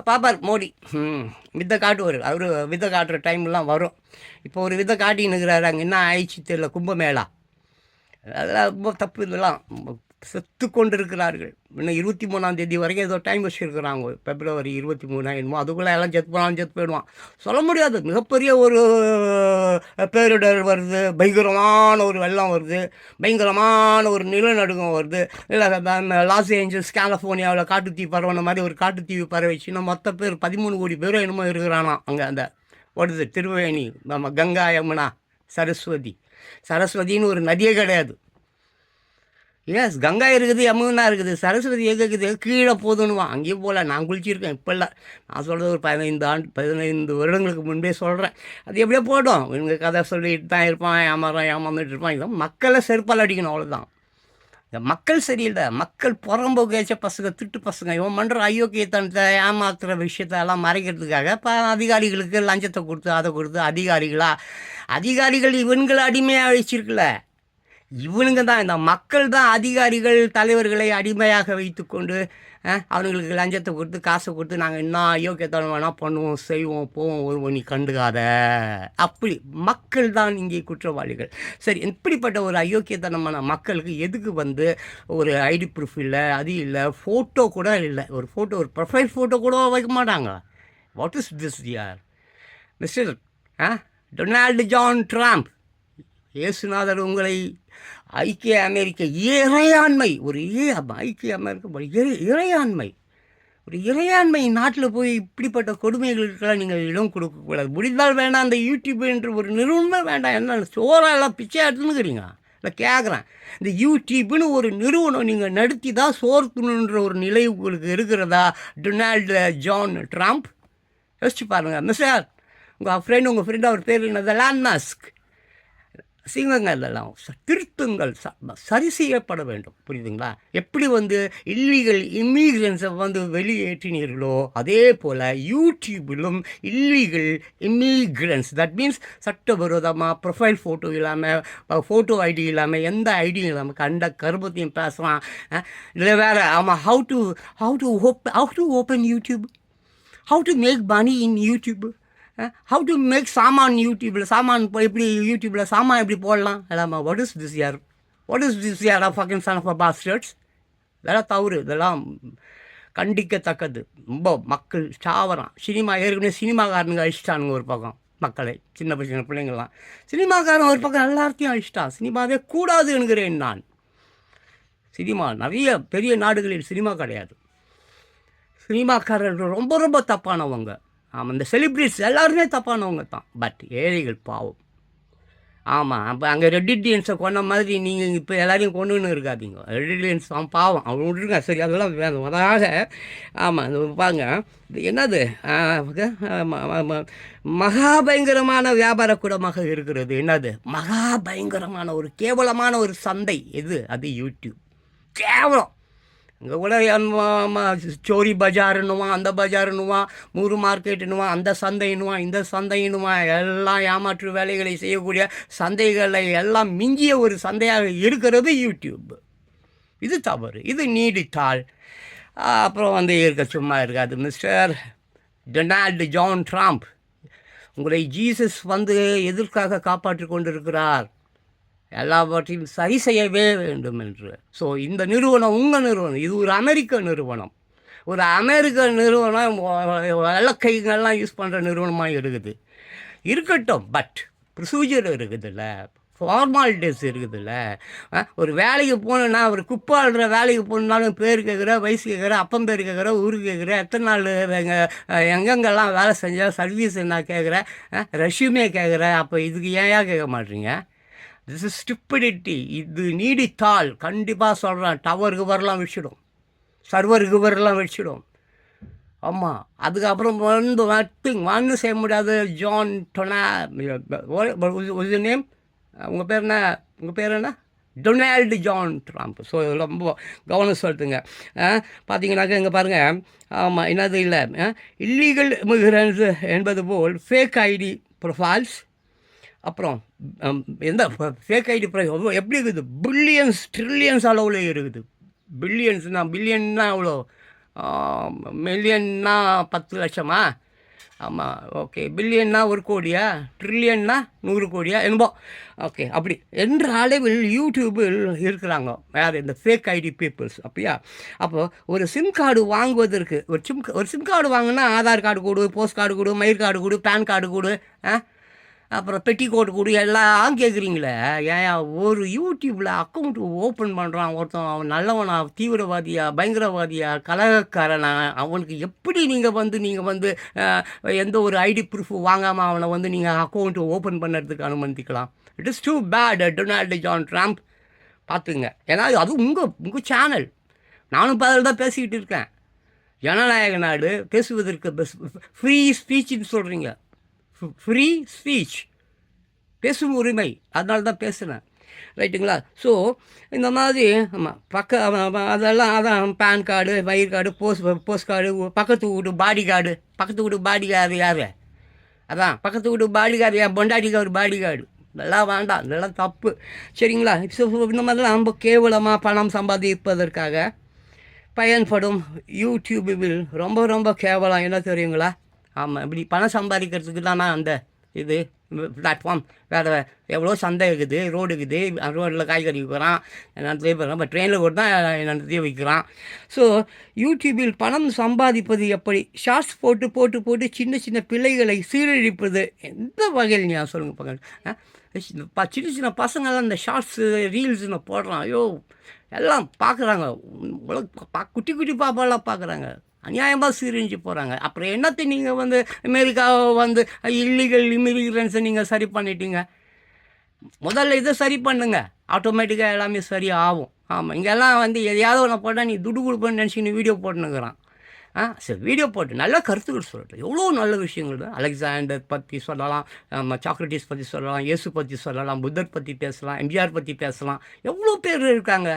பாப்பார் மோடி வித்தை காட்டுவார். அவர் வித்தை காட்டுற டைம்லாம் வரும். இப்போ ஒரு வித்தை காட்டின்னு இருக்கிறாரு. அங்கே என்ன ஆயிடுச்சு தெரியல, கும்பமேளா. அதெல்லாம் ரொம்ப தப்பு. இதெல்லாம் செத்து கொண்டு இருக்கிறார்கள். இன்னும் 23ஆம் தேதி வரைக்கும் ஏதோ டைம் வச்சுருக்குறாங்க. பிப்ரவரி 23 என்னமோ, அதுக்குள்ளே எல்லாம் செத்து போயிடுவான். சொல்ல முடியாது. மிகப்பெரிய ஒரு பேரிடர் வருது, பயங்கரமான ஒரு வெள்ளம் வருது, பயங்கரமான ஒரு நிலநடுக்கம் வருது. இல்லை லாஸ் ஏஞ்சல்ஸ் கலிஃபோர்னியாவில் காட்டுத்தீ பரவன மாதிரி ஒரு காட்டுத்தீவு பரவிச்சுன்னா மொத்த பேர் 13 கோடி பேரும் என்னமோ இருக்கிறானா அங்கே. அந்த வருது திருவேணி, நம்ம கங்கா, யமுனா, சரஸ்வதின்னு ஒரு நதியே கிடையாது. எஸ், கங்கா இருக்குது, யமுனா இருக்குது, சரஸ்வதி எங்கே இருக்குது? கீழே போதுன்னுவான். அங்கேயும் போகல. நான் குளிச்சிருக்கேன். இப்போ இல்லை, நான் சொல்கிறது ஒரு 15 வருடங்களுக்கு முன்பே சொல்கிறேன். அது எப்படியோ போட்டோம். இவங்க கதை சொல்லிட்டு தான் இருப்பான், ஏமாந்துட்டு இருப்பான். இதான் மக்களை செருப்பால் அடிக்கணும், அவ்வளோதான். இந்த மக்கள் சரியில்லை. மக்கள் புறம்போக்கேச்ச பசங்க, திட்டு பசங்க. இவன் பண்ணுற அயோக்கியத்தனத்தை, ஏமாத்துகிற விஷயத்தெல்லாம் மறைக்கிறதுக்காக இப்போ அதிகாரிகளுக்கு லஞ்சத்தை கொடுத்து அதை கொடுத்து அதிகாரிகள் இவன்களை அடிமையாக அழிச்சிருக்குல்ல. இவனுங்க தான், இந்த மக்கள் தான் அதிகாரிகள் தலைவர்களை அடிமையாக வைத்து கொண்டு அவனுங்களுக்கு லஞ்சத்தை கொடுத்து காசை கொடுத்து நாங்கள் என்ன அயோக்கியத்தனம் வேணால் பண்ணுவோம், செய்வோம், போவோம், ஒரு நீ கண்டுக்காத. அப்படி மக்கள் தான் இங்கே குற்றவாளிகள். சரி, இப்படிப்பட்ட ஒரு அயோக்கியத்தனமான மக்களுக்கு எதுக்கு வந்து ஒரு ஐடி ப்ரூஃப் இல்லை, அது இல்லை, ஃபோட்டோ கூட இல்லை, ஒரு ப்ரொஃபைல் ஃபோட்டோ கூட வைக்க மாட்டாங்க. வாட் இஸ் திஸ் யார் மிஸ்டர் டொனால்டு ஜான் ட்ரம்ப்? இயேசுநாதர் உங்களை ஐக்கிய அமெரிக்க இறையாண்மை, ஐக்கிய அமெரிக்க இறையாண்மை நாட்டில் போய் இப்படிப்பட்ட கொடுமைகளுக்கெல்லாம் நீங்கள் இடம் கொடுக்கக்கூடாது. முடிந்தால் வேண்டாம், அந்த யூடியூப் என்ற ஒரு நிறுவனமே வேண்டாம். என்ன சோறாலாம் பிச்சை எடுத்துன்னுக்கிறீங்க? இல்லை கேட்குறேன், இந்த யூடியூப்னு ஒரு நிறுவனம் நீங்கள் நடத்தி தான் சோர்த்துணுன்ற ஒரு நிலை உங்களுக்கு இருக்கிறதா டொனால்டு ஜான் ட்ரம்ப்? யோசிச்சு பாருங்கள் மிஸ்டர். உங்கள் ஃப்ரெண்ட் அவர் பேர் என்னது? Elon Musk. சிங்கங்கள் இதெல்லாம் திருத்தங்கள் சரி செய்யப்பட வேண்டும். புரியுதுங்களா? எப்படி வந்து இல்லீகல் இமிக்ரெண்ட்ஸை வந்து வெளியேற்றினீர்களோ அதே போல் யூடியூபிலும் இல்லீகல் இமிக்ரெண்ட்ஸ், தட் மீன்ஸ் சட்டவிரோதமாக ப்ரொஃபைல் ஃபோட்டோ இல்லாமல், ஃபோட்டோ ஐடி இல்லாமல், எந்த ஐடியும் இல்லாமல் கண்ட கருபத்தையும் பேசுகிறான். இல்லை வேறு, ஆமாம், how to open YouTube, how to make money in YouTube, how to make சாமான் யூடியூப்பில், சாமான் எப்படி யூடியூப்பில் சாமான் எப்படி போடலாம் எல்லாமா. வாட் இஸ் திஸ் யார் of fucking son of a bastards? இதெல்லாம் தவறு. இதெல்லாம் கண்டிக்கத்தக்கது. ரொம்ப மக்கள் சாவறான். ஏற்கனவே சினிமாக்காரனுங்க அழிச்சிட்டானுங்க ஒரு பக்கம் மக்களை, சின்ன பிள்ளைங்கள்லாம். சினிமாக்காரன் ஒரு பக்கம் எல்லாத்தையும் அழிச்சிட்டான். சினிமாவே கூடாது என்கிறேன் நான். சினிமா நிறைய பெரிய நாடுகளில் சினிமா கிடையாது. சினிமாக்காரர்கள் ரொம்ப ரொம்ப தப்பானவங்க. ஆமாம், இந்த செலிப்ரிட்டிஸ் எல்லாருமே தப்பானவங்க தான். பட் ஏழைகள் பாவம். ஆமாம், அப்போ அங்கே ரெட்டிடியன்ஸை கொண்ட மாதிரி நீங்கள் இப்போ எல்லாரையும் கொண்டுன்னு இருக்காதீங்க. ரெட்டிடியன்ஸ் தான் பாவம், அவங்க விட்டுருங்க. சரி, அதெல்லாம் வேணும். அதாக ஆமாம், இது பாருங்க, இது என்னது மகாபயங்கரமான வியாபார கூடமாக இருக்கிறது. என்னது மகாபயங்கரமான ஒரு கேவலமான ஒரு சந்தை எது? அது யூடியூப். கேவலம். இங்கே கூட சோரி பஜாருன்னுவான், அந்த பஜாருன்னுவான், மூரு மார்க்கெட்டுன்னுவான், அந்த சந்தைன்னுவான், இந்த சந்தைன்னுவான். எல்லாம் ஏமாற்று வேலைகளை செய்யக்கூடிய சந்தைகளை எல்லாம் மிஞ்சிய ஒரு சந்தையாக இருக்கிறது யூடியூப். இது தவறு. இது நீடித்தால் அப்புறம் வந்து இருக்க சும்மா இருக்காது. மிஸ்டர் டொனால்டு ஜான் ட்ரம்ப், உங்களை ஜீசஸ் வந்து எதற்காக காப்பாற்றி கொண்டிருக்கிறார்? எல்லாவற்றையும் சரி செய்யவே வேண்டும் என்று. ஸோ இந்த நிறுவனம் உங்கள் நிறுவனம், இது ஒரு அமெரிக்க நிறுவனம். ஒரு அமெரிக்க நிறுவனம் வெள்ளைக்கைங்கெல்லாம் யூஸ் பண்ணுற நிறுவனமாக இருக்குது. இருக்கட்டும், பட் ப்ரொசீஜர் இருக்குதுல்ல, ஃபார்மாலிட்டிஸ் இருக்குதுல்ல. ஒரு வேலைக்கு போகணுன்னா, ஒரு குப்பை அள்ளுற வேலைக்கு போகணுன்னாலும் பேர் கேட்குற, வயசு கேட்குற, அப்பம் பேர் கேட்குற, ஊர் கேட்குற, எத்தனை நாள் எங்கெங்கெல்லாம் வேலை செஞ்சால் சர்வீஸ் நான் கேட்குறேன், ரெஷ்யூமே கேட்குறேன். அப்போ இதுக்கு ஏன் கேட்க மாட்டீங்க? This is stupidity. இது நீடித்தால் கண்டிப்பாக சொல்கிறேன், டவருக்கு வரலாம் வச்சிடும், சர்வருக்கு வரலாம் வச்சிடும். ஆமாம், அதுக்கப்புறம் வந்து ஒன்றும் செய்ய முடியாது. ஜான் நேம், உங்கள் பேர் என்ன? உங்கள் பேர் என்ன? Donald John Trump. ஸோ ரொம்ப கவனம் செலுத்துங்க. பார்த்தீங்கன்னாக்கா இங்கே பாருங்கள். ஆமாம், என்னது இல்லை, இல்லீகல் இமிகிரன்ஸ் என்பது போல் ஃபேக் ஐடி ப்ரொஃபைல்ஸ். அப்புறம் எந்த ஃபேக் ஐடி எப்படி இருக்குது? பில்லியன்ஸ் ட்ரில்லியன்ஸ் அளவில் இருக்குது. பில்லியன்னா எவ்வளோ? மில்லியன்னா 10 லட்சமா? ஆமாம், ஓகே. பில்லியன்னா 1 கோடியா? ட்ரில்லியன்னா 100 கோடியா என்னமோ? ஓகே, அப்படி என்ற அளவில் யூடியூபில் இருக்கிறாங்க யார்? இந்த ஃபேக் ஐடி பீப்புள்ஸ். அப்படியா? அப்போது ஒரு சிம் கார்டு வாங்குவதற்கு, ஒரு சிம் கார்டு வாங்கினா ஆதார் கார்டு கொடு, போஸ்ட் கார்டு கொடு, மயில் கார்டு கொடு, பேன் கார்டு கொடு, அப்புறம் பெட்டி கோட்டு கொடு, எல்லாம் கேட்குறீங்களே. ஏன் ஒரு யூடியூப்பில் அக்கௌண்ட்டு ஓப்பன் பண்ணுறான் ஒருத்தன், அவன் நல்லவனா, தீவிரவாதியா, பயங்கரவாதியா, கலகக்காரனா, அவனுக்கு எப்படி நீங்கள் வந்து எந்த ஒரு ஐடி ப்ரூஃப் வாங்காமல் அவனை நீங்கள் அக்கௌண்ட்டு ஓப்பன் பண்ணுறதுக்கு அனுமதிக்கலாம்? It is too bad Donald John Trump. பார்த்துங்க. ஏன்னா அது உங்கள் சேனல். நானும் பதில் தான் பேசிக்கிட்டு இருக்கேன். ஜனநாயக நாடு, பேசுவதற்கு ஃப்ரீ ஸ்பீச்சுன்னு சொல்கிறீங்க. ஃப்ரீ ஸ்பீச், பேசும் உரிமை, அதனால தான் பேசுகிறேன். ரைட்டுங்களா? ஸோ இந்த மாதிரி ஆமாம் அதெல்லாம் அதான் பேன் கார்டு, வயிறு கார்டு, போஸ்ட் கார்டு, பக்கத்து வீட்டு பாடி கார்டு யார்? அதான் பக்கத்து வீட்டு பாடி கார்டு, என் பொண்டாட்டிக்கு ஒரு பாடி கார்டு. இதெல்லாம் வேண்டாம், இதெல்லாம் தப்பு. சரிங்களா? ஸோ இந்த மாதிரிலாம் ரொம்ப கேவலமாக பணம் சம்பாதிப்பதற்காக பயன்படும் யூடியூபில் ரொம்ப ரொம்ப கேவலம். என்ன தெரியுங்களா? ஆமாம், இப்படி பணம் சம்பாதிக்கிறதுக்கு தானே அந்த இது பிளாட்ஃபார்ம். வேறு எவ்வளோ சந்தை இருக்குது, ரோடு இருக்குது, ரோட்டில் காய்கறி விற்கிறான், என்னென்னத்தையும் விற்கிறான். இப்போ ட்ரெயினில் கூட தான் என்னென்னத்தையும் விற்கிறான். ஸோ யூடியூபில் பணம் சம்பாதிப்பது எப்படி? ஷார்ட்ஸ் போட்டு போட்டு போட்டு சின்ன சின்ன பிள்ளைகளை சீரழிப்பது எந்த வகையில் நீங்கள் சொல்லுங்கள் பக்கம். சின்ன சின்ன பசங்கள்லாம் இந்த ஷார்ட்ஸு ரீல்ஸுன்னு போடுறான். ஐயோ, எல்லாம் பார்க்குறாங்க. குட்டி குட்டி பாப்பாலாம் பார்க்குறாங்க. அநியாயமாக சீரழிஞ்சு போகிறாங்க. அப்புறம் என்னத்தை நீங்கள் அமெரிக்காவை இல்லீகல் இமிகிரன்ஸை நீங்கள் சரி பண்ணிட்டீங்க? முதல்ல இதை சரி பண்ணுங்க, ஆட்டோமேட்டிக்காக எல்லாமே சரி ஆகும். ஆமாம், இங்கெல்லாம் எதையாவது ஒன்று போட்டால் நீ துட்டு கொடுப்பேன்னு நினச்சி நீ வீடியோ போட்டுனுக்கிறான். சரி, வீடியோ போட்டு நல்ல கருத்துக்கள் சொல்லட்டும். எவ்வளோ நல்ல விஷயங்கள். அலெக்சாண்டர் பற்றி சொல்லலாம், சாக்ரட்டிஸ் பற்றி சொல்லலாம், இயேசு பற்றி சொல்லலாம், புத்தர் பற்றி பேசலாம், எம்ஜிஆர் பற்றி பேசலாம். எவ்வளோ பேர் இருக்காங்க,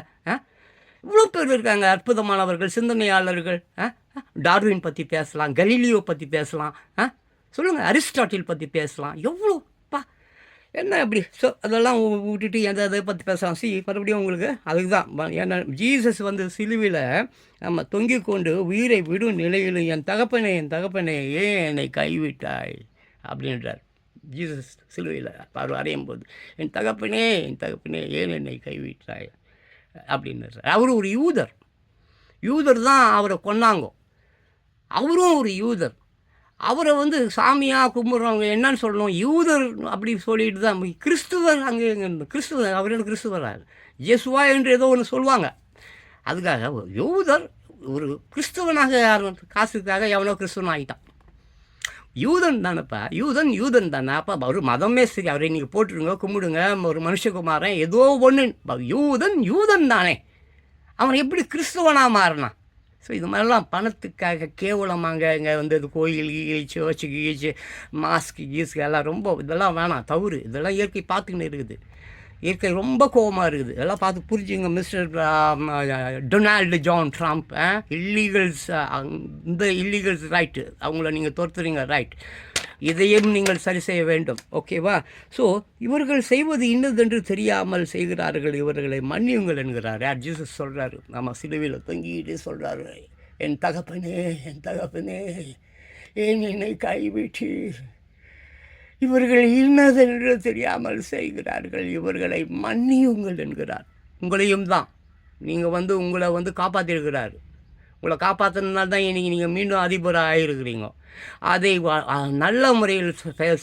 இவ்வளோ பேர் இருக்காங்க, அற்புதமானவர்கள், சிந்தனையாளர்கள். டார்வின் பற்றி பேசலாம், கலீலியோ பற்றி பேசலாம், சொல்லுங்கள், அரிஸ்டாட்டில் பற்றி பேசலாம். எவ்வளோப்பா என்ன அப்படி. ஸோ அதெல்லாம் விட்டுட்டு எதை பற்றி பேசலாம். மறுபடியும் உங்களுக்கு அதுக்கு தான். ஏன்னா ஜீசஸ் சிலுவையில் நம்ம தொங்கிக் கொண்டு உயிரை விடும் நிலையில் என் தகப்பனே ஏன் என்னை கைவிட்டாய் அப்படின்றார். ஜீசஸ் சிலுவையில் அவர் அறையும் போது என் தகப்பனே ஏன் என்னை கைவிட்டாய் அப்படின்றார். அவர் ஒரு யூதர் தான் அவரை கொன்னாங்க. அவரும் ஒரு யூதர். அவரை சாமியாக கும்பிட்றவங்க என்னன்னு சொல்லணும்? யூதர் அப்படி சொல்லிட்டு தான். கிறிஸ்துவர் அங்கே கிறிஸ்துவர், அவர் என்ன கிறிஸ்துவராக இயேசுவா என்று ஏதோ ஒன்று சொல்லுவாங்க. அதுக்காக ஒரு யூதர் ஒரு கிறிஸ்துவனாக யாரும் காசுக்காக எவனோ கிறிஸ்துவன் ஆகிட்டான். யூதன் தானேப்பா, யூதன் தானே. அப்போ ஒரு மதமே சரி, அவரை நீங்கள் போட்டுருங்க, கும்பிடுங்க, ஒரு மனுஷகுமாரன் ஏதோ ஒன்று. யூதன் தானே, அவன் எப்படி கிறிஸ்துவனாக மாறினான்? ஸோ இது மாதிரிலாம் பணத்துக்காக கேவலமாங்க இங்கே இது கோயில் சர்ச்சு மாஸ்க்கு எல்லாம் ரொம்ப இதெல்லாம் வேணாம், தவறு. இதெல்லாம் இயற்கை பார்த்துக்கின்னு இருக்குது. இயற்கை ரொம்ப கோபமாக இருக்குது. இதெல்லாம் பார்த்து புரிஞ்சுங்க மிஸ்டர் டொனால்டு ஜான் ட்ரம்ப். இல்லீகல்ஸ், இந்த இல்லீகல்ஸ் ரைட்டு, அவங்கள நீங்கள் துரத்துறீங்க, ரைட். இதையும் நீங்கள் சரி செய்ய வேண்டும். ஓகேவா? ஸோ இவர்கள் செய்வது இன்னதென்று தெரியாமல் செய்கிறார்கள், இவர்களை மன்னியுங்கள் என்கிறார். யார்? ஜீசஸ் சொல்கிறாரு. நம்ம சிலுவையில் தொங்கிட்டு சொல்கிறாரு, என் தகப்பனே ஏன் என்னை கைவிட்டீர்? இவர்கள் இன்னதென்று தெரியாமல் செய்கிறார்கள், இவர்களை மன்னியுங்கள் என்கிறார். உங்களையும் தான். நீங்கள் உங்களை காப்பாற்றிருக்கிறார். உங்களை காப்பாற்றினால தான் இன்றைக்கி நீங்கள் மீண்டும் அதிபராக ஆகிருக்கிறீங்க. அதை நல்ல முறையில்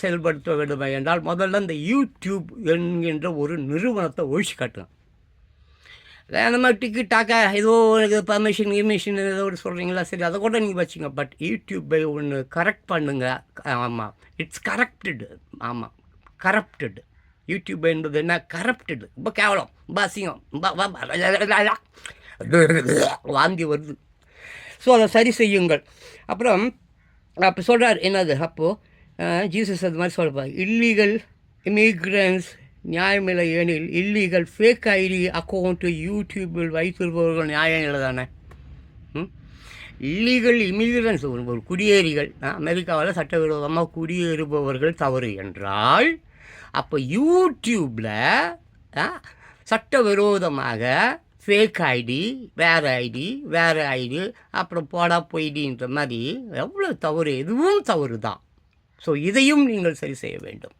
செயல்படுத்த வேண்டும் என்றால் முதல்ல இந்த யூடியூப் என்கின்ற ஒரு நிறுவனத்தை ஒழிச்சு காட்டுங்க. அந்த மாதிரி டிக்கெட்டாக்கா ஏதோ எனக்கு பர்மிஷன் ஏதோ ஒரு சொல்கிறீங்களா, சரி அதை கூட நீங்கள் வச்சுங்க. பட் யூடியூப்பை ஒன்று கரெக்ட் பண்ணுங்க. ஆமாம், இட்ஸ் கரப்டடு. ஆமாம், கரப்டடு. யூடியூப் என்பது என்ன? கரப்டடு. ரொம்ப கேவலம், ரொம்ப அசிங்கம், வாந்தி வருது. ஸோ அதை சரி செய்யுங்கள். அப்புறம் அப்போ சொல்கிறார் என்னது, அப்போது ஜீசஸ் அது மாதிரி சொல்லுவார், இல்லீகல் இமிக்ரன்ஸ் நியாயமில்லை, ஏனில் இல்லீகல் ஃபேக் ஐடி அக்கௌண்ட்டு யூடியூப்பில் வைத்திருப்பவர்கள் நியாயம் இல்லை தானே? இல்லீகல் இமிகிரன்ஸ் ஒரு குடியேறிகள் அமெரிக்காவில் சட்டவிரோதமாக குடியேறுபவர்கள் தவறு என்றால், அப்போ யூடியூப்பில் சட்டவிரோதமாக ஃபேக் ஐடி, வேறு ஐடி அப்புறம் போடா போயிடின்ற மாதிரி எவ்வளோ தவறு, எதுவும் தவறு தான். ஸோ இதையும் நீங்கள் சரி செய்ய வேண்டும்.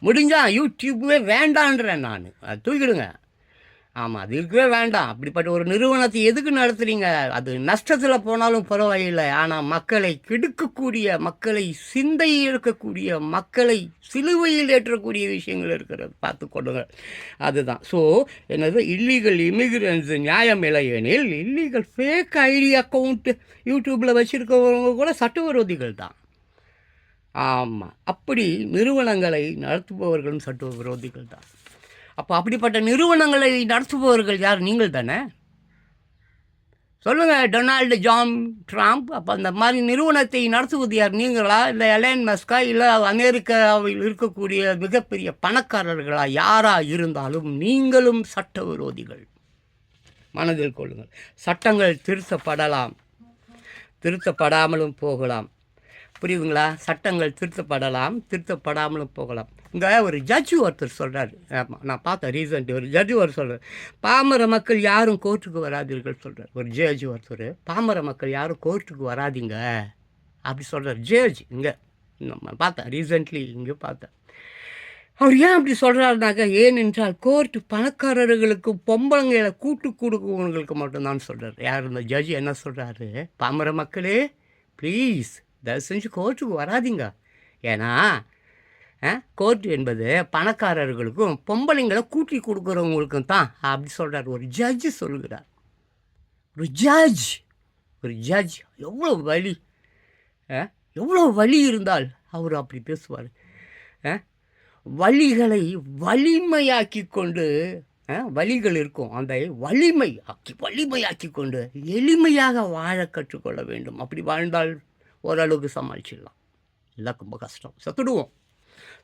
முடிஞ்சால் யூடியூப்பே வேண்டான்றேன் நான், அது தூக்கிடுங்க. ஆமாம், அது இருக்கவே வேண்டாம். அப்படிப்பட்ட ஒரு நிறுவனத்தை எதுக்கு நடத்துகிறீங்க? அது நஷ்டத்தில் போனாலும் பரவாயில்லை, ஆனால் மக்களை கெடுக்கக்கூடிய, மக்களை சிந்தை இருக்கக்கூடிய, மக்களை சிலுவையில் ஏற்றக்கூடிய விஷயங்கள் இருக்கிறது, பார்த்து கொள்ளுங்க. அதுதான். ஸோ என்னது, இல்லீகல் இமிகிரன்ஸ் நியாயம் இல்லையெனில் இல்லீகல் ஃபேக் ஐடி அக்கௌண்ட்டு யூடியூப்பில் வச்சுருக்கவங்க கூட சட்டவிரோதிகள் தான். ஆமாம், அப்படி நிறுவனங்களை நடத்துபவர்களும் சட்ட விரோதிகள் தான். அப்போ அப்படிப்பட்ட நிறுவனங்களை நடத்துபவர்கள் யார்? நீங்கள் தானே. சொல்லுங்கள், டொனால்டு ஜான் ட்ரம்ப். அப்போ அந்த மாதிரி நிறுவனத்தை நடத்துவது யார்? நீங்களா, இல்லை எலன் மஸ்கா, இல்லை அமெரிக்காவில் இருக்கக்கூடிய மிகப்பெரிய பணக்காரர்களா? யாராக இருந்தாலும் நீங்களும் சட்ட விரோதிகள், மனதில் கொள்ளுங்கள். சட்டங்கள் திருத்தப்படலாம், திருத்தப்படாமலும் போகலாம். புரியுதுங்களா? சட்டங்கள் திருத்தப்படலாம், திருத்தப்படாமலும் போகலாம். இங்கே ஒரு ஜட்ஜு ஒருத்தர் சொல்கிறார், நான் பார்த்தேன் ரீசன்ட், ஒரு ஜட்ஜு ஒருத்தர் சொல்கிறார், பாமர மக்கள் யாரும் கோர்ட்டுக்கு வராதீர்கள் சொல்கிறார். ஒரு ஜட்ஜு ஒருத்தர், பாமர மக்கள் யாரும் கோர்ட்டுக்கு வராதிங்க அப்படி சொல்கிறார் ஜட்ஜ். இங்கே நம்ம பார்த்தேன் ரீசன்ட்லி, இங்கே பார்த்தேன். அவர் ஏன் அப்படி சொல்கிறாருனாக்கா, ஏனென்றால் கோர்ட்டு பணக்காரர்களுக்கு பொம்பளைங்களை கூட்டு கொடுக்குறவங்களுக்கு மட்டும்தான் சொல்கிறார். யார் இந்த ஜட்ஜ் என்ன சொல்கிறாரு? பாமர மக்களே ப்ளீஸ் தயவு செஞ்சு கோர்ட்டுக்கு வராதிங்க. ஏன்னா கோர்ட்டு என்பது பணக்காரர்களுக்கும் பொம்பளைங்களை கூட்டி கொடுக்குறவங்களுக்கும் தான் அப்படி சொல்கிறார். ஒரு ஜட்ஜு சொல்லுகிறார். ஒரு ஜட்ஜ் எவ்வளோ வலி இருந்தால் அவர் அப்படி பேசுவார். வலிகளை வலிமையாக்கி கொண்டு, வலிகள் இருக்கும், அந்த வலிமையாக்கி கொண்டு எளிமையாக வாழ கற்றுக்கொள்ள வேண்டும். அப்படி வாழ்ந்தால் ஓரளவுக்கு சமாளிச்சிடலாம். இல்லை ரொம்ப கஷ்டம், செத்துடுவோம்.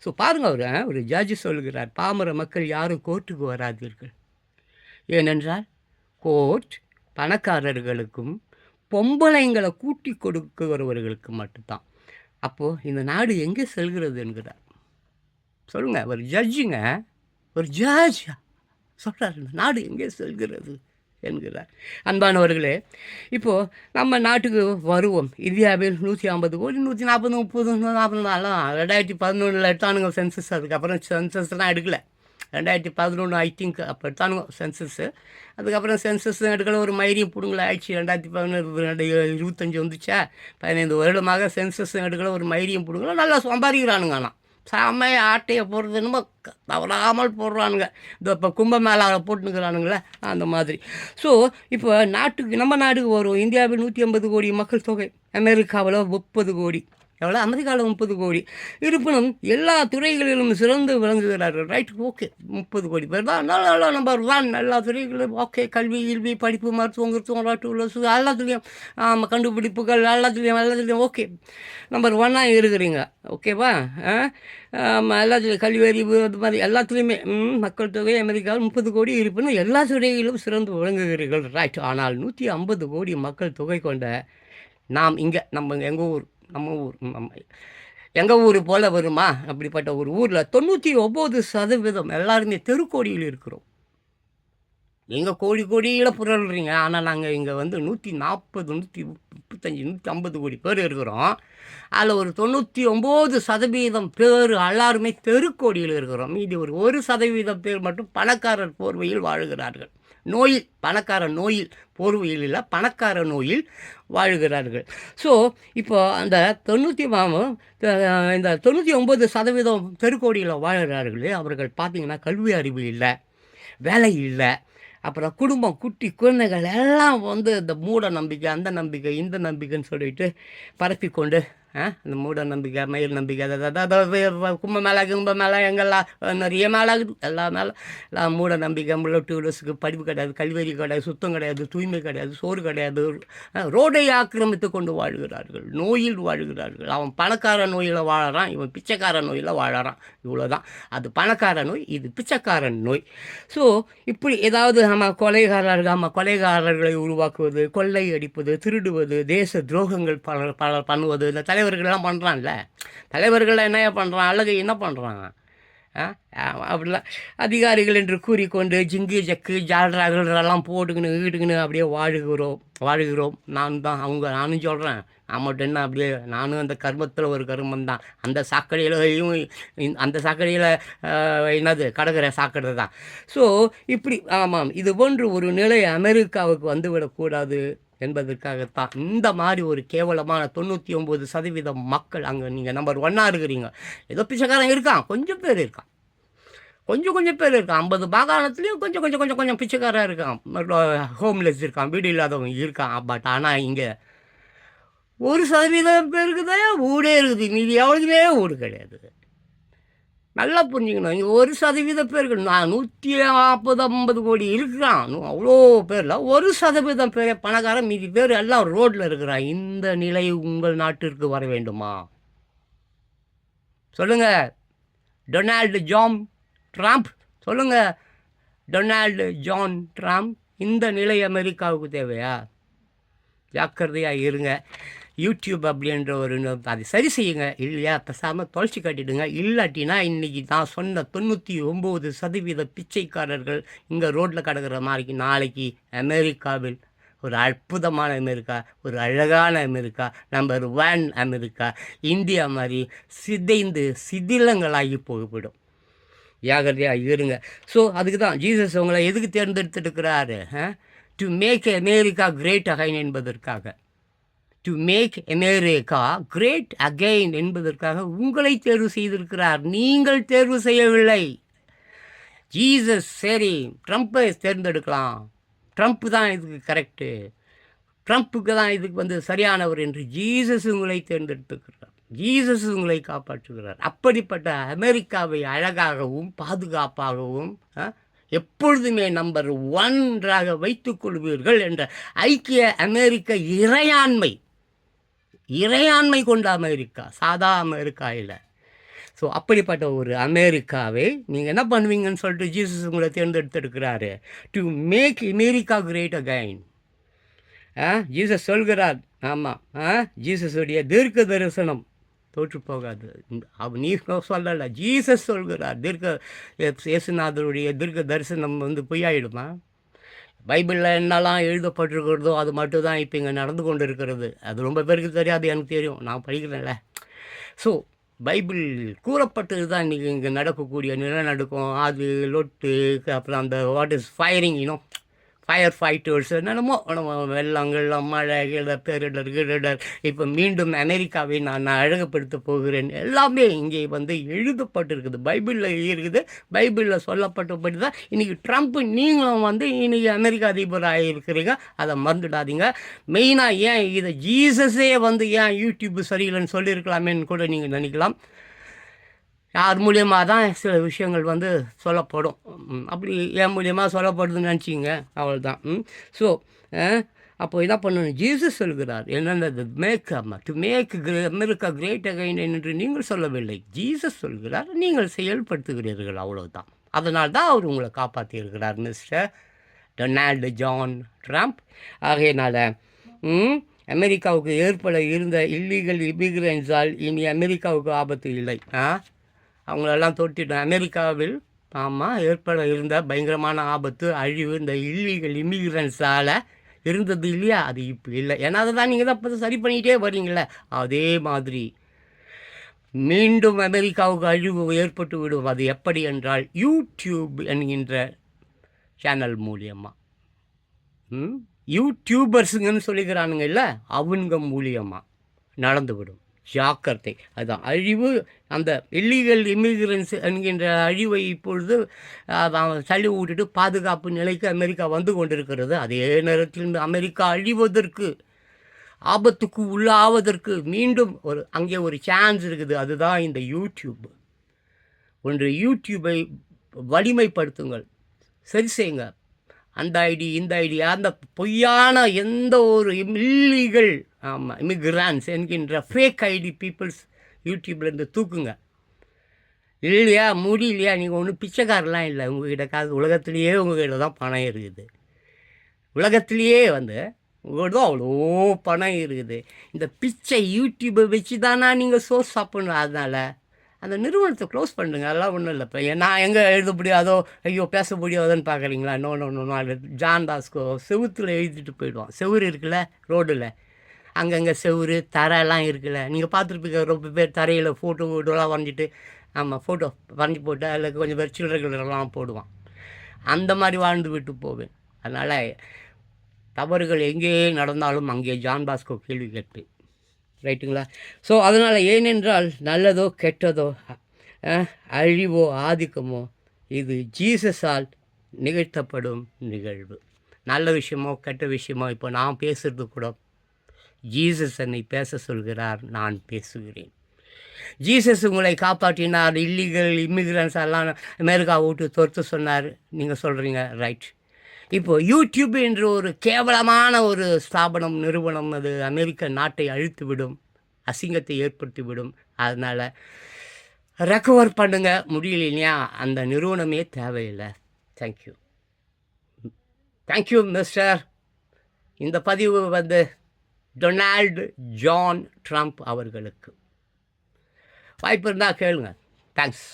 ஸோ பாருங்கள், ஒரு ஜட்ஜு சொல்கிறார், பாமர மக்கள் யாரும் கோர்ட்டுக்கு வராதீர்கள். ஏனென்றால் கோர்ட் பணக்காரர்களுக்கும் பொம்பளைங்களை கூட்டி கொடுக்கிறவர்களுக்கு மட்டும்தான். அப்போது இந்த நாடு எங்கே செல்கிறது என்கிறார். சொல்லுங்கள், ஒரு ஜட்ஜுங்க, ஒரு ஜட்ஜ் சொல்கிறார், இந்த நாடு எங்கே செல்கிறது என்கிறார். அன்பானவர்களே, இப்போது நம்ம நாட்டுக்கு வருவோம். இந்தியாவில் 150 கோடி, 140, 30, 44 2011 எடுத்தானுங்க சென்சஸ். அதுக்கப்புறம் சென்சஸ்லாம் எடுக்கலை. 2011 ஐ திங்க் அப்போ எடுத்தானுங்க சென்சஸ்ஸு. அதுக்கப்புறம் சென்சஸ் எடுக்கல, ஒரு மயிரியம் பிடுங்கல ஆயிடுச்சு. 2025 வந்துச்சா, 15 வருடமாக சென்சஸ் எடுக்கல, ஒரு மயிரியம் பிடுங்கல. நல்லா சம்பாதிக்கிறானுங்க. ஆனால் செம்மைய ஆட்டையை போடுறது என்னமோ தவறாமல் போடுறானுங்க. இந்த இப்போ கும்பமேளாவில் போட்டுனுக்கிறானுங்களே அந்த மாதிரி. ஸோ இப்போ நம்ம நாட்டுக்கு வரும். இந்தியாவில் 150 கோடி மக்கள் தொகை, அமெரிக்காவில் 30 கோடி, எவ்வளோ, அமெரிக்காவில் 30 கோடி. இருப்பினும் எல்லா துறைகளிலும் சிறந்து விளங்குகிறார்கள். ரைட், ஓகே, 30 கோடி பேர் தான் நல்லா நம்பர் 1 எல்லா துறைகளிலும். ஓகே, கல்வி, படிப்பு, மருத்துவம், எல்லாத்துலேயும் கண்டுபிடிப்புகள் எல்லாத்துலேயும் ஓகே, நம்பர் 1 இருக்கிறீங்க. ஓகேவா? எல்லாத்துலேயும் கல்வி அறிவு அது மாதிரி எல்லாத்துலேயுமே மக்கள் தொகை அமெரிக்காவில் 30 கோடி. இருப்பினும் எல்லா துறைகளிலும் சிறந்து விளங்குகிறீர்கள். ரைட். ஆனால் 150 கோடி மக்கள் தொகை கொண்ட நாம் இங்கே எங்கள் ஊர் போல் வருமா? அப்படிப்பட்ட ஒரு ஊரில் 99% எல்லாருமே தெருக்கோடியில் இருக்கிறோம். நீங்கள் கோடி கோடியில் புரள்றீங்க, ஆனால் நாங்கள் இங்கே வந்து 140, 135, 150 கோடி பேர் இருக்கிறோம். அதில் ஒரு 99% பேர் எல்லாருமே தெருக்கோடியில் இருக்கிறோம். மீதி ஒரு 1% பேர் மட்டும் பணக்காரர் போர்வையில் வாழுகிறார்கள். நோயில், பணக்கார நோயில், போர்வையில் இல்லை, பணக்கார நோயில் வாழுகிறார்கள். ஸோ இப்போ அந்த இந்த 99% தெருக்கோடியில் வாழ்கிறார்களே, அவர்கள் பார்த்திங்கன்னா கல்வி அறிவு இல்லை, வேலை இல்லை, அப்புறம் குடும்பம், குட்டி குழந்தைகள் எல்லாம் வந்து இந்த மூட நம்பிக்கை, அந்த நம்பிக்கை, இந்த நம்பிக்கைன்னு சொல்லிட்டு பரப்பிக்கொண்டு இந்த மூட நம்பிக்கை, மயில் நம்பிக்கை, கும்ப மேலே எங்கெல்லாம் நிறைய மேலே ஆகுது, எல்லா மேலே எல்லாம் மூட நம்பிக்கை. டூரிஸ்ட்டுக்கு படிப்பு கிடையாது, கல்வெறி கிடையாது, சுத்தம் கிடையாது, தூய்மை கிடையாது, சோறு கிடையாது, ரோடை ஆக்கிரமித்து கொண்டு வாழ்கிறார்கள், நோயில் வாழ்கிறார்கள். அவன் பணக்கார நோயில் வாழறான், இவன் பிச்சைக்கார நோயில் வாழறான். இவ்வளோதான். அது பணக்கார நோய், இது பிச்சைக்காரன் நோய். ஸோ இப்படி ஏதாவது கொலைகாரர்களை உருவாக்குவது, கொள்ளை அடிப்பது, திருடுவது, தேச துரோகங்கள் பல பண்ணுவது, இந்த தலைவர்கள்லாம் பண்ணுறான்ல, தலைவர்கள்லாம் என்ன பண்ணுறான், அல்லது என்ன பண்ணுறான், அப்படிலாம் அதிகாரிகள் என்று கூறிக்கொண்டு ஜிங்கு ஜக்கு ஜால்ராகெல்லாம் போட்டுக்கின்னு அப்படியே வாழுகிறோம். நானும் சொல்கிறேன், ஆமாட்ட என்ன அப்படியே நானும் அந்த கர்மத்தில் ஒரு கர்மம் தான், அந்த சாக்கடையிலையும் அந்த சாக்கடையில் என்னது கடற்கரை சாக்கடை தான். ஸோ இப்படி ஆமாம், இது போன்று ஒரு நிலை அமெரிக்காவுக்கு வந்துவிடக்கூடாது என்பதற்காகத்தான் இந்த மாதிரி ஒரு கேவலமான 99% மக்கள் அங்கே நீங்கள் நம்பர் 1 இருக்கிறீங்க. ஏதோ பிச்சைக்காரன் இருக்கான், கொஞ்சம் பேர் இருக்கான், கொஞ்சம் பேர் இருக்கான். 50 மாகாணத்துலேயும் கொஞ்சம் பிச்சைக்காரன் இருக்கான், ஹோம்லெஸ் இருக்கான், வீடு இல்லாதவங்க இருக்கான். பட் ஆனால் இங்கே 1% பேருக்கு தான் வீடே இருக்குது, மீதி எவ்வளோக்குமே வீடு கிடையாது. நல்லா புரிஞ்சுக்கணும். இங்கே 1% பேருக்கு, நான் 140-50 கோடி இருக்கிறான், அவ்வளோ பேரில் 1% பேர் பணக்காரன், மீதி பேர் எல்லாம் ரோட்டில் இருக்கிறான். இந்த நிலை உங்கள் நாட்டிற்கு வர வேண்டுமா? சொல்லுங்கள். டொனால்டு ஜான் ட்ரம்ப், சொல்லுங்கள். டொனால்டு ஜான் ட்ரம்ப், இந்த நிலை அமெரிக்காவுக்கு தேவையா? ஜாக்கிரதையாக இருங்க. யூடியூப் அப்படின்ற ஒரு அதை சரி செய்யுங்க. இல்லையா பேசாமல் தொலைச்சி காட்டிடுங்க. இல்லாட்டினா இன்றைக்கி நான் சொன்ன 99% பிச்சைக்காரர்கள் இங்கே ரோட்டில் கிடக்கிற மாதிரி நாளைக்கு அமெரிக்காவில் ஒரு அற்புதமான அமெரிக்கா, ஒரு அழகான அமெரிக்கா, நம்பர் 1 அமெரிக்கா, இந்தியா மாதிரி சிதிலங்களாகி போய்விடும். ஜாகிரதையாக இருங்க. ஸோ அதுக்கு தான் ஜீசஸ் உங்களை எதுக்கு தேர்ந்தெடுத்துருக்கிறாரு? To make America great again என்பதற்காக. To make America great again என்பதற்காக உங்களை தேர்வு செய்திருக்கிறார். நீங்கள் தேர்வு செய்யவில்லை. ஜீசஸ் சரி ட்ரம்ப்பை தேர்ந்தெடுக்கலாம், ட்ரம்ப் தான் இதுக்கு கரெக்டு, ட்ரம்ப்புக்கு தான் இதுக்கு வந்து சரியானவர் என்று ஜீசஸ் உங்களை தேர்ந்தெடுத்துக்கிறார். ஜீசஸ் உங்களை காப்பாற்றுகிறார். அப்படிப்பட்ட அமெரிக்காவை அழகாகவும் பாதுகாப்பாகவும் எப்பொழுதுமே நம்பர் 1 வைத்துக் கொள்வீர்கள் என்ற ஐக்கிய அமெரிக்க இறையாண்மை கொண்ட அமெரிக்கா, சாதா அமெரிக்கா இல்லை. ஸோ அப்படிப்பட்ட ஒரு அமெரிக்காவை நீங்கள் என்ன பண்ணுவீங்கன்னு சொல்லிட்டு ஜீசஸ் உங்களை தேர்ந்தெடுத்திருக்கிறாரு. To make America great again. Jesus சொல்கிறார். ஆமாம், ஜீசஸுடைய தீர்க்க தரிசனம் தோற்று போகாது. நீ சொல்லலை, ஜீசஸ் சொல்கிறார். இயேசுநாதருடைய தீர்க்க தரிசனம் வந்து பொய்யாயிடுமா? பைபிளில் என்னெல்லாம் எழுதப்பட்டிருக்கிறதோ அது மட்டும் தான் இப்போ இங்கே நடந்து கொண்டு இருக்கிறது. அது ரொம்ப பேருக்கு தெரியாது, எனக்கு தெரியும், நான் படிக்கிறேன்ல. ஸோ பைபிள் கூறப்பட்டது தான் இன்றைக்கி இங்கே நடக்கக்கூடிய நிலநடுக்கம், அது லொட்டு, அப்புறம் அந்த what is firing, fire fighters, என்னென்னமோ வெள்ளங்கள், மழை, பேரிடர். இப்போ மீண்டும் அமெரிக்காவை நான் அழகுப்படுத்த போகிறேன். எல்லாமே இங்கே வந்து எழுதப்பட்டிருக்குது, பைபிளில் இருக்குது. பைபிளில் சொல்லப்பட்டபடி தான் இன்றைக்கி ட்ரம்ப் நீங்களும் வந்து இன்றைக்கி அமெரிக்கா அதிபராக இருக்கிறீங்க. அதை மறந்துடாதீங்க. மெயினாக ஏன் இதை ஜீசஸே வந்து ஏன் யூடியூப் சரியில்லைன்னு சொல்லியிருக்கலாமேன்னு கூட நீங்கள் நினைக்கலாம். யார் மூலியமாக தான் சில விஷயங்கள் வந்து சொல்லப்படும். அப்படி என் மூலியமாக சொல்லப்படுதுன்னு நினச்சிங்க, அவ்வளோதான். ஸோ அப்போ என்ன பண்ணணும்? ஜீசஸ் சொல்கிறார் என்னென்னது to make America great again என்று நீங்கள் சொல்லவில்லை. ஜீசஸ் சொல்கிறார், நீங்கள் செயல்படுத்துகிறீர்கள், அவ்வளோதான். அதனால் தான் அவர் உங்களை காப்பாற்றியிருக்கிறார், மிஸ்டர் டொனால்டு ஜான் ட்ரம்ப். ஆகையினால் அமெரிக்காவுக்கு ஏற்பட இருந்த இல்லீகல் இமிகிரன்ஸால் இனி அமெரிக்காவுக்கு ஆபத்து இல்லை. அவங்களெல்லாம் தொட்டிட்டோம். அமெரிக்காவில் ஆமாம், ஏற்பட இருந்த பயங்கரமான ஆபத்து, அழிவு இந்த இல்லீகல் இமிகிரன்ஸால் இருந்தது இல்லையா? அது இப்போ இல்லை. ஏன்னா அதை தான் நீங்கள் தான் இப்போ சரி பண்ணிக்கிட்டே வர்றீங்களே. அதே மாதிரி மீண்டும் அமெரிக்காவுக்கு அழிவு ஏற்பட்டு விடும். அது எப்படி என்றால் யூடியூப் என்கின்ற சேனல் மூலியமாக, யூடியூபர்ஸுங்கன்னு சொல்லிக்கிறானுங்க இல்லை, அவங்க மூலியமாக நடந்துவிடும். ஜாக்கிரதை. அதுதான் அழிவு. அந்த இல்லீகல் இமிகிரன்ஸ் என்கின்ற அழிவை இப்பொழுது தள்ளி விட்டுட்டு பாதுகாப்பு நிலைக்கு அமெரிக்கா வந்து கொண்டிருக்கிறது. அதே நேரத்தில் இந்த அமெரிக்கா அழிவதற்கு, ஆபத்துக்கு உள்ளாவதற்கு மீண்டும் அங்கே ஒரு சான்ஸ் இருக்குது. அதுதான் இந்த யூடியூப். ஒன்று யூடியூபை வலிமைப்படுத்துங்கள், சரி செய்யுங்க. அந்த ஐடி இந்த ஐடி அந்த பொய்யான எந்த ஒரு இல்லீகல் இமிகிரான்ஸ் என்கின்ற ஃபேக் ஐடி பீப்புள்ஸ் யூடியூப்லேருந்து தூக்குங்க. இல்லையா, முடியலையா, நீங்கள் ஒன்றும் பிச்சைக்காரெலாம் இல்லை. உங்கள்கிட்ட காசு உலகத்துலேயே உங்கள்கிட்ட தான் பணம் இருக்குது. உலகத்துலேயே உங்கள்கிட்ட தான் அவ்வளோ பணம் இருக்குது. இந்த பிச்சை யூடியூப்பை வச்சு தானா நீங்கள் சோர்ஸ் சாப்பிட்ணும். அதனால் அந்த நிறுவனத்தை க்ளோஸ் பண்ணுங்க. அதெல்லாம் ஒன்றும் இல்லை. இப்போ நான் எங்கே எழுத முடியாதோ, ஐயோ பேச முடியாதோன்னு பார்க்குறீங்களா? நோ. ஜான் பாஸ்கோ செவுத்தில் எழுதிட்டு போயிடுவான். செவுறு இருக்குல்ல ரோடில், அங்கங்கே செவுறு தரையெல்லாம் இருக்குல்ல, நீங்கள் பார்த்துருப்பீங்க. ரொம்ப பேர் தரையில் ஃபோட்டோலாம் வரைஞ்சிட்டு, ஆமாம், ஃபோட்டோ வரைஞ்சி போட்டு அதில் கொஞ்சம் பேர் சில்லறைகளெல்லாம் போடுவான். அந்த மாதிரி வாழ்ந்து விட்டு போவேன். அதனால் தவறுகள் எங்கே நடந்தாலும் அங்கே ஜான் பாஸ்கோ கேள்வி கேட்பேன். ரைட்டுங்களா? ஸோ அதனால் ஏனென்றால் நல்லதோ கெட்டதோ அழிவோ ஆதிக்கமோ இது ஜீசஸால் நிகழ்த்தப்படும் நிகழ்வு. நல்ல விஷயமோ கெட்ட விஷயமோ இப்போ நான் பேசுகிறது கூட ஜீசஸ் என்னை பேச சொல்கிறார், நான் பேசுகிறேன். ஜீசஸ் உங்களை காப்பாற்றினார். இல்லீகல் இமிகிரன்ஸ் எல்லாம் அமெரிக்காவை விட்டு துரத்து சொன்னார். நீங்கள் சொல்கிறீங்க, ரைட். இப்போது யூடியூப் என்ற ஒரு கேவலமான ஒரு ஸ்தாபனம், நிறுவனம், அது அமெரிக்க நாட்டை அழித்துவிடும், அசிங்கத்தை ஏற்படுத்திவிடும். அதனால் ரெக்கவர் பண்ணுங்க. முடியலையா, அந்த நிறுவனமே தேவையில்லை. Thank you mister. இந்த பதிவு டொனால்டு ஜான் ட்ரம்ப் அவர்களுக்கு. வாய்ப்பு இருந்தால் கேளுங்க. தேங்க்ஸ்.